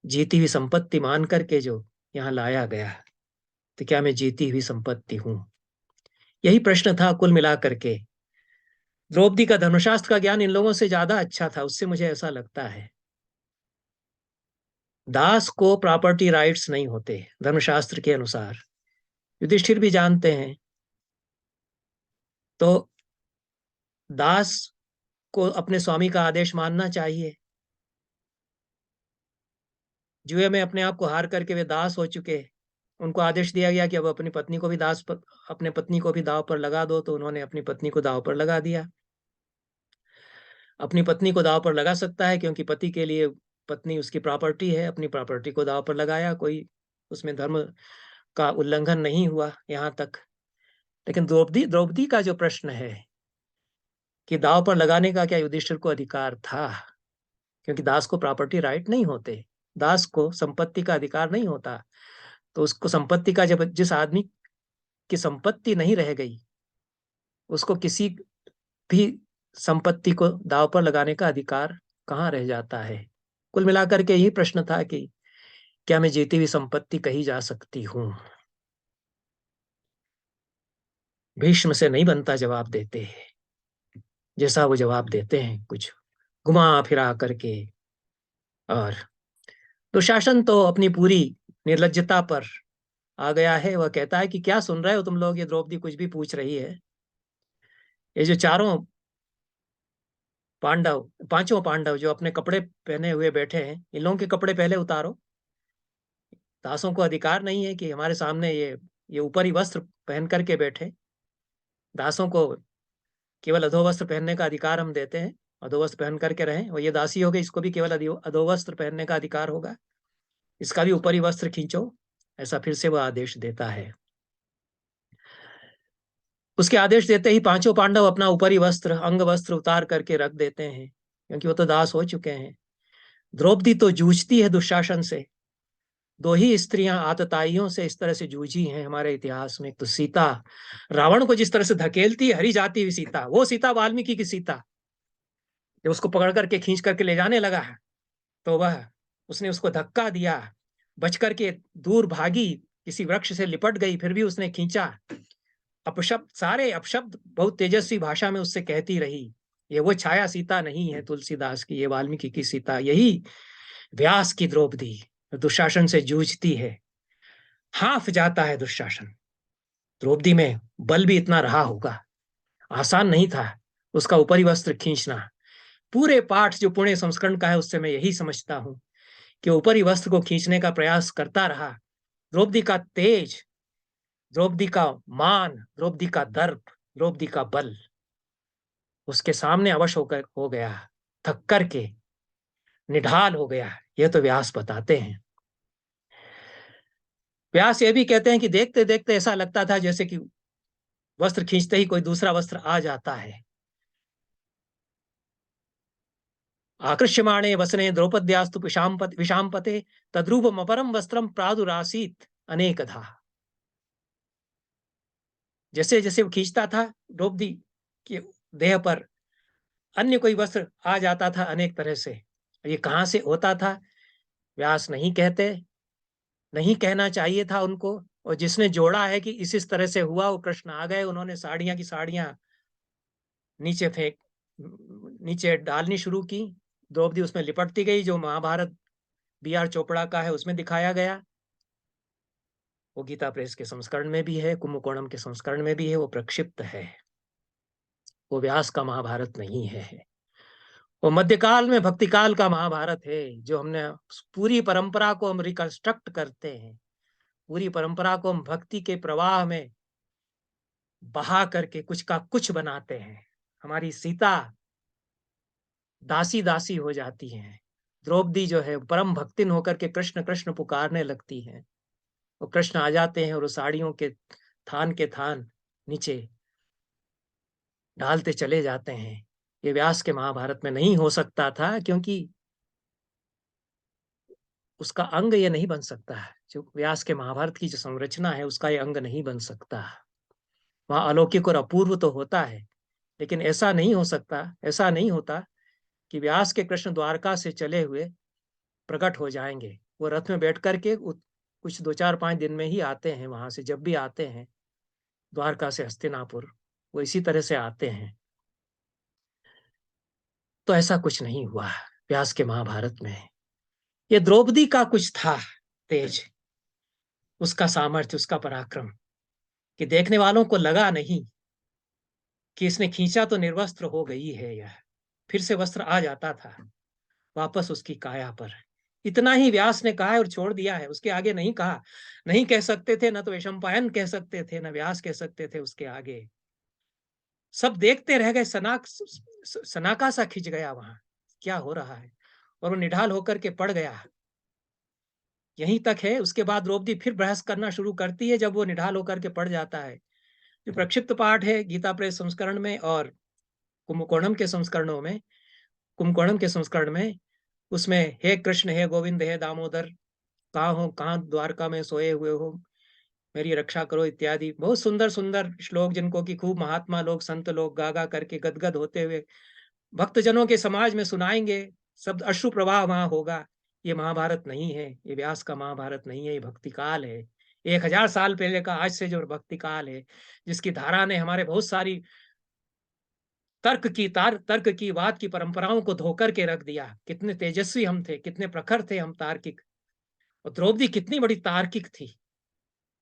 जीती हुई संपत्ति मान करके जो यहाँ लाया गया, तो क्या मैं जीती हुई संपत्ति हूं? यही प्रश्न था कुल मिलाकर के। द्रौपदी का धर्मशास्त्र का ज्ञान इन लोगों से ज्यादा अच्छा था, उससे मुझे ऐसा लगता है। दास को प्रॉपर्टी राइट्स नहीं होते धर्मशास्त्र के अनुसार, युधिष्ठिर भी जानते हैं। तो दास को अपने स्वामी का आदेश मानना चाहिए। जुए में अपने आप को हार करके वे दास हो चुके, उनको आदेश दिया गया कि अब अपनी पत्नी को भी अपने पत्नी को भी दांव पर लगा दो, तो उन्होंने अपनी पत्नी को दांव पर लगा दिया। अपनी पत्नी को दांव पर लगा सकता है क्योंकि पति के लिए पत्नी उसकी प्रॉपर्टी है, अपनी प्रॉपर्टी को दांव पर लगाया, कोई उसमें धर्म का उल्लंघन नहीं हुआ यहाँ तक। लेकिन द्रौपदी द्रौपदी का जो प्रश्न है कि दांव पर लगाने का क्या युधिष्ठिर को अधिकार था, क्योंकि दास को प्रॉपर्टी राइट नहीं होते, दास को संपत्ति का अधिकार नहीं होता। तो उसको संपत्ति का, जब जिस आदमी की संपत्ति नहीं रह गई उसको किसी भी संपत्ति को दांव पर लगाने का अधिकार कहाँ रह जाता है? कुल मिलाकर के यही प्रश्न था कि क्या मैं जीती हुई संपत्ति कही जा सकती हूँ? भीष्म से नहीं बनता जवाब देते, जैसा वो जवाब देते हैं कुछ घुमा फिरा करके। और दुशासन तो अपनी पूरी निर्लज्जता पर आ गया है। वह कहता है कि क्या सुन रहे हो तुम लोग, ये द्रौपदी कुछ भी पूछ रही है। ये जो चारों पांडव, पांचों पांडव जो अपने कपड़े पहने हुए बैठे हैं, इन लोगों के कपड़े पहले उतारो। दासों को अधिकार नहीं है कि हमारे सामने ये ऊपरी वस्त्र पहन करके बैठे। दासों को केवल अधोवस्त्र पहनने का अधिकार हम देते हैं, अधोवस्त्र पहन करके रहें। और ये दासी हो गई, इसको भी केवल अधोवस्त्र पहनने का अधिकार होगा, इसका भी ऊपरी वस्त्र खींचो। ऐसा फिर से वह आदेश देता है। उसके आदेश देते ही पांचों पांडव अपना ऊपरी वस्त्र, अंग वस्त्र उतार करके रख देते हैं, क्योंकि वो तो दास हो चुके हैं। द्रौपदी तो जूझती है दुशासन से। दो ही स्त्रियां आतताइयों से इस तरह से जूझी हैं हमारे इतिहास में। तो सीता रावण को जिस तरह से धकेलती है, हरी जाती हुई सीता, वो सीता वाल्मीकि की सीता, जब उसको पकड़ करके खींच करके ले जाने लगा है तो वह उसने उसको धक्का दिया, बच करके दूर भागी, किसी वृक्ष से लिपट गई, फिर भी उसने खींचा। अपशब्द, सारे अपशब्द बहुत तेजस्वी भाषा में उससे कहती रही। ये वो छाया सीता नहीं है तुलसीदास की, ये वाल्मीकि की सीता, यही व्यास की द्रौपदी दुशासन से जूझती है। हाफ जाता है दुशासन, द्रौपदी में बल भी इतना रहा होगा, आसान नहीं था उसका ऊपरी वस्त्र खींचना। पूरे पाठ जो पुणे संस्करण का है उससे मैं यही समझता हूं कि ऊपरी वस्त्र को खींचने का प्रयास करता रहा। द्रौपदी का तेज, द्रौपदी का मान, द्रौपदी का दर्प, द्रौपदी का बल उसके सामने अवश्य होकर हो गया, थक कर के निढाल हो गया। ये तो व्यास बताते हैं। व्यास ये भी कहते हैं कि देखते देखते ऐसा लगता था जैसे कि वस्त्र खींचते ही कोई दूसरा वस्त्र आ जाता है। आकृष्यमाणे वसने द्रौपद्यास्तु विशांपते तद्रूपमपरम वस्त्रम प्रादुरासीत अनेकधा। जैसे जैसे वो खींचता था द्रौपदी के देह पर अन्य कोई वस्त्र आ जाता था अनेक तरह से। ये कहां से होता था व्यास नहीं कहते, नहीं कहना चाहिए था उनको। और जिसने जोड़ा है कि इस तरह से हुआ, वो कृष्ण आ गए, उन्होंने साड़ियां की साड़ियां नीचे फेंक नीचे डालनी शुरू की। द्रौपदी उसमें लिपटती गई, जो महाभारत B.R. चोपड़ा का है उसमें दिखाया गया। वो गीता प्रेस के संस्करण में भी है, कुंभकोणम के संस्करण में भी है। वो प्रक्षिप्त है, वो व्यास का महाभारत नहीं है। वो मध्यकाल में भक्तिकाल का महाभारत है, जो हमने पूरी परंपरा को हम रिकंस्ट्रक्ट करते हैं, पूरी परंपरा को हम भक्ति के प्रवाह में बहा करके कुछ का कुछ बनाते हैं। हमारी सीता दासी दासी हो जाती हैं, द्रौपदी जो है परम भक्तिन होकर के कृष्ण कृष्ण पुकारने लगती हैं। वो कृष्ण आ जाते हैं और उस साड़ियों के थान नीचे ढालते चले जाते हैं। ये व्यास के महाभारत में नहीं हो सकता था, क्योंकि उसका अंग ये नहीं बन सकता है। जो व्यास के महाभारत की जो संरचना है उसका ये अंग नहीं बन सकता। वहां अलौकिक और अपूर्व तो होता है, लेकिन ऐसा नहीं हो सकता, ऐसा नहीं होता कि व्यास के कृष्ण द्वारका से चले हुए प्रकट हो जाएंगे। वो रथ में बैठ करके कुछ 2 4 5 दिन में ही आते हैं। वहां से जब भी आते हैं द्वारका से हस्तिनापुर, वो इसी तरह से आते हैं। तो ऐसा कुछ नहीं हुआ व्यास के महाभारत में। ये द्रौपदी का कुछ था तेज, उसका सामर्थ्य, उसका पराक्रम, कि देखने वालों को लगा नहीं कि इसने खींचा तो निर्वस्त्र हो गई है। यह फिर से वस्त्र आ जाता था वापस उसकी काया पर। इतना ही व्यास ने कहा है और छोड़ दिया है, उसके आगे नहीं कहा। नहीं कह सकते थे, न तो वैशंपायन कह सकते थे, न व्यास कह सकते थे उसके आगे। सब देखते रह गए, सनाका सा खिंच गया वहां क्या हो रहा है, और वो निढाल होकर के पड़ गया। यहीं तक है। उसके बाद द्रौपदी फिर बहस करना शुरू करती है जब वो निढाल होकर के पड़ जाता है। जो प्रक्षिप्त पाठ है गीता प्रेस संस्करण में और कुंभकोणम के संस्करणों में, कुंभकोणम के संस्करण में, उसमें हे कृष्ण, हे गोविंद, हे दामोदर, कहाँ हो, कहाँ द्वारका में सोए हुए हो, मेरी रक्षा करो, इत्यादि बहुत सुंदर सुंदर श्लोक, जिनको कि खूब महात्मा लोग, संत लोग गा गा करके गदगद होते हुए भक्तजनों के समाज में सुनाएंगे। शब्द अश्रु प्रवाह वहां होगा। ये महाभारत नहीं है, ये व्यास का महाभारत नहीं है, ये भक्ति काल है। 1000 साल पहले का आज से जो भक्ति काल है, जिसकी धारा ने हमारे बहुत सारी तर्क की वाद की परंपराओं को धोकर के रख दिया। कितने तेजस्वी हम थे, कितने प्रखर थे हम तार्किक। और द्रौपदी कितनी बड़ी तार्किक थी।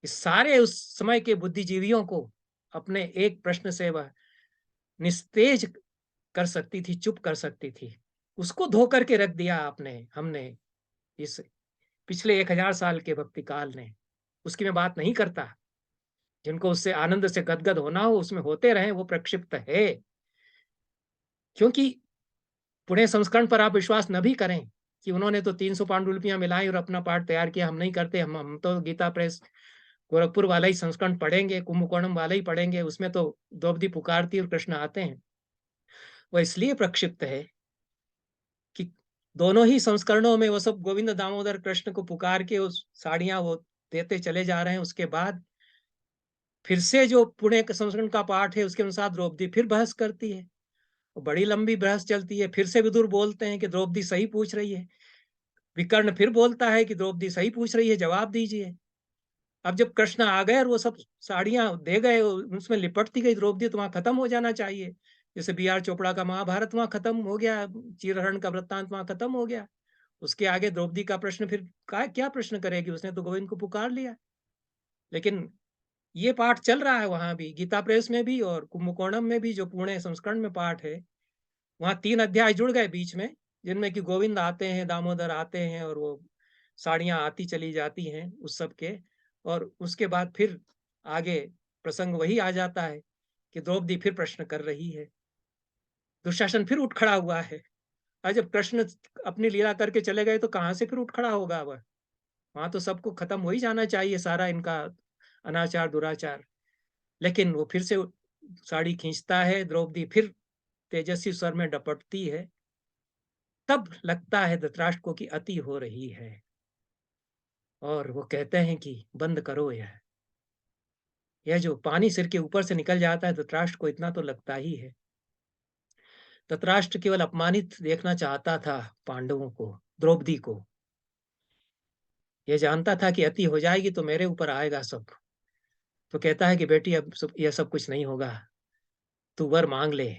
इस सारे उस समय के बुद्धिजीवियों को अपने एक प्रश्न से वह निस्तेज कर सकती थी, चुप कर सकती थी। उसको धो करके रख दिया आपने, हमने, इस पिछले 1000 साल के भक्ति काल ने। उसकी मैं बात नहीं करता। जिनको उससे आनंद से गदगद होना हो उसमें होते रहे, वो प्रक्षिप्त है। क्योंकि पुणे संस्करण पर आप विश्वास न भी करें कि उन्होंने तो 300 पांडुलिपियां मिलाई और अपना पाठ तैयार किया, हम नहीं करते। हम तो गीता प्रेस गोरखपुर वाला ही संस्करण पढ़ेंगे, कुंभकोणम वाला ही पढ़ेंगे। उसमें तो द्रौपदी पुकारती और कृष्ण आते हैं। वह इसलिए प्रक्षिप्त है कि दोनों ही संस्करणों में वो सब गोविंद दामोदर कृष्ण को पुकार के उस साड़ियां वो देते चले जा रहे हैं। उसके बाद फिर से जो पुणे के संस्करण का पाठ है उसके अनुसार द्रौपदी फिर बहस करती है। बड़ी लंबी बहस चलती है। फिर से विदुर बोलते हैं कि द्रौपदी सही पूछ रही है। विकर्ण फिर बोलता है कि द्रौपदी सही पूछ रही है, जवाब दीजिए। अब जब कृष्ण आ गए और वो सब साड़ियां दे गए, उसमें लिपटती गई द्रौपदी, तो वहां खत्म हो जाना चाहिए। जैसे B.R. चोपड़ा का महाभारत वहां खत्म हो गया, चीरहरण का वृत्तांत वहां खत्म हो गया। उसके आगे द्रौपदी का प्रश्न फिर क्या प्रश्न करेगी, उसने तो गोविंद को पुकार लिया। लेकिन ये पाठ चल रहा है वहाँ भी, गीता प्रेस में भी और कुंभकोणम में भी, जो पुणे संस्करण में पाठ है, वहाँ 3 अध्याय जुड़ गए बीच में, जिनमें कि गोविंद आते हैं, दामोदर आते हैं और वो साड़ियाँ आती चली जाती हैं उस सब के, और उसके बाद फिर आगे प्रसंग वही आ जाता है कि द्रौपदी फिर प्रश्न कर रही है। दुशासन फिर उठ खड़ा हुआ है। जब कृष्ण अपनी लीला करके चले गए तो कहाँ से फिर उठ खड़ा होगा वह? वहां तो सबको खत्म हो ही जाना चाहिए, सारा इनका अनाचार दुराचार। लेकिन वो फिर से साड़ी खींचता है, द्रौपदी फिर तेजस्वी स्वर में डपटती है। तब लगता है धृतराष्ट्र को कि अति हो रही है, और वो कहते हैं कि बंद करो यह जो पानी सिर के ऊपर से निकल जाता है धृतराष्ट्र को, इतना तो लगता ही है। धृतराष्ट्र केवल अपमानित देखना चाहता था पांडवों को, द्रौपदी को। यह जानता था कि अति हो जाएगी तो मेरे ऊपर आएगा सब। तो कहता है कि बेटी अब यह सब कुछ नहीं होगा, तू वर मांग ले।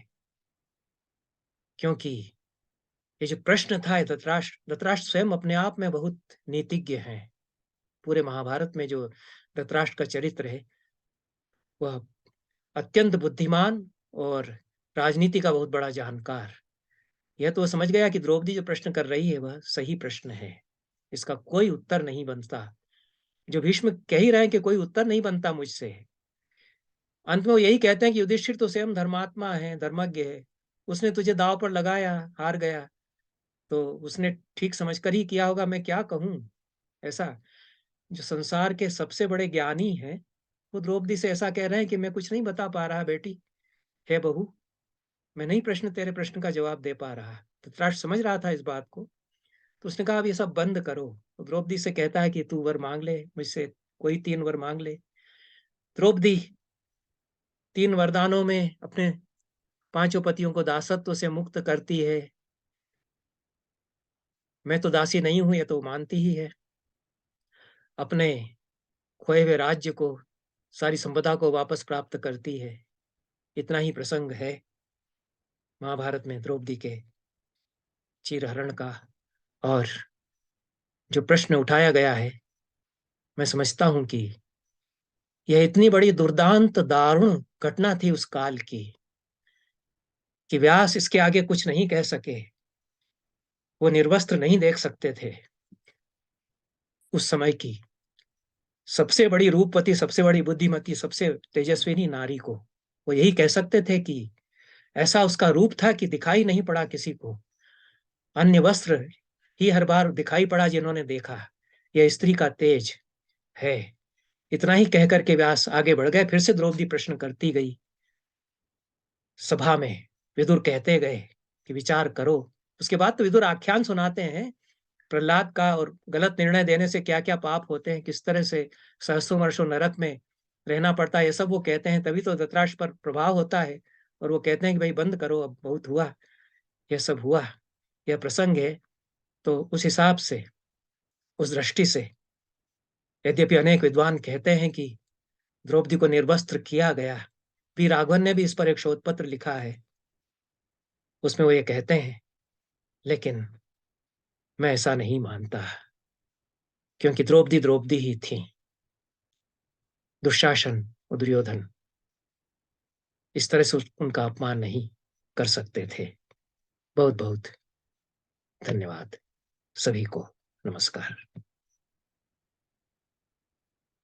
क्योंकि ये जो प्रश्न था, धृतराष्ट्र स्वयं अपने आप में बहुत नीतिज्ञ हैं। पूरे महाभारत में जो धृतराष्ट्र का चरित्र है, वह अत्यंत बुद्धिमान और राजनीति का बहुत बड़ा जानकार। यह तो समझ गया कि द्रौपदी जो प्रश्न कर रही है वह सही प्रश्न है, इसका कोई उत्तर नहीं बनता। जो भीष्म कह ही रहे हैं कि कोई उत्तर नहीं बनता मुझसे, अंत में वो यही कहते हैं कि युधिष्ठिर तो स्वयं धर्मात्मा है, धर्मज्ञ है। उसने तुझे दांव पर लगाया, हार गया, तो उसने ठीक समझकर ही किया होगा, मैं क्या कहूं। ऐसा जो संसार के सबसे बड़े ज्ञानी हैं, वो द्रौपदी से ऐसा कह रहे हैं कि मैं कुछ नहीं बता पा रहा बेटी, हे बहू, मैं नहीं तेरे प्रश्न का जवाब दे पा रहा। धृतराष्ट्र समझ रहा था इस बात को, तो उसने कहा अब ये सब बंद करो। तो द्रौपदी से कहता है कि तू वर मांग ले मुझसे, कोई 3 वर मांग ले। द्रौपदी 3 वरदानों में अपने 5 पतियों को दासत्व से मुक्त करती है। मैं तो दासी नहीं हूं, ये तो मानती ही है। अपने खोए हुए राज्य को, सारी संपदा को वापस प्राप्त करती है। इतना ही प्रसंग है महाभारत में द्रौपदी के चीरहरण का। और जो प्रश्न उठाया गया है, मैं समझता हूं कि यह इतनी बड़ी दुर्दांत दारुण घटना थी उस काल की, कि व्यास इसके आगे कुछ नहीं कह सके। वो निर्वस्त्र नहीं देख सकते थे उस समय की सबसे बड़ी रूपवती, सबसे बड़ी बुद्धिमती, सबसे तेजस्विनी नारी को। वो यही कह सकते थे कि ऐसा उसका रूप था कि दिखाई नहीं पड़ा किसी को। अन्य वस्त्र ही हर बार दिखाई पड़ा जिन्होंने देखा, यह स्त्री का तेज है। इतना ही कहकर के व्यास आगे बढ़ गए। फिर से द्रौपदी प्रश्न करती गई सभा में। विदुर कहते गए कि विचार करो। उसके बाद तो विदुर आख्यान सुनाते हैं प्रहलाद का, और गलत निर्णय देने से क्या क्या पाप होते हैं, किस तरह से सहस्त्रों वर्षों नरक में रहना पड़ता है, ये सब वो कहते हैं। तभी तो धृतराष्ट्र पर प्रभाव होता है, और वो कहते हैं कि भाई बंद करो, अब बहुत हुआ, यह सब हुआ, यह प्रसंग है। तो उस हिसाब से, उस दृष्टि से, यद्यपि अनेक विद्वान कहते हैं कि द्रौपदी को निर्वस्त्र किया गया, पी राघवन ने भी इस पर एक शोध पत्र लिखा है, उसमें वो ये कहते हैं, लेकिन मैं ऐसा नहीं मानता, क्योंकि द्रौपदी द्रौपदी ही थी। दुशासन और दुर्योधन इस तरह से उनका अपमान नहीं कर सकते थे। बहुत बहुत धन्यवाद सभी को। नमस्कार।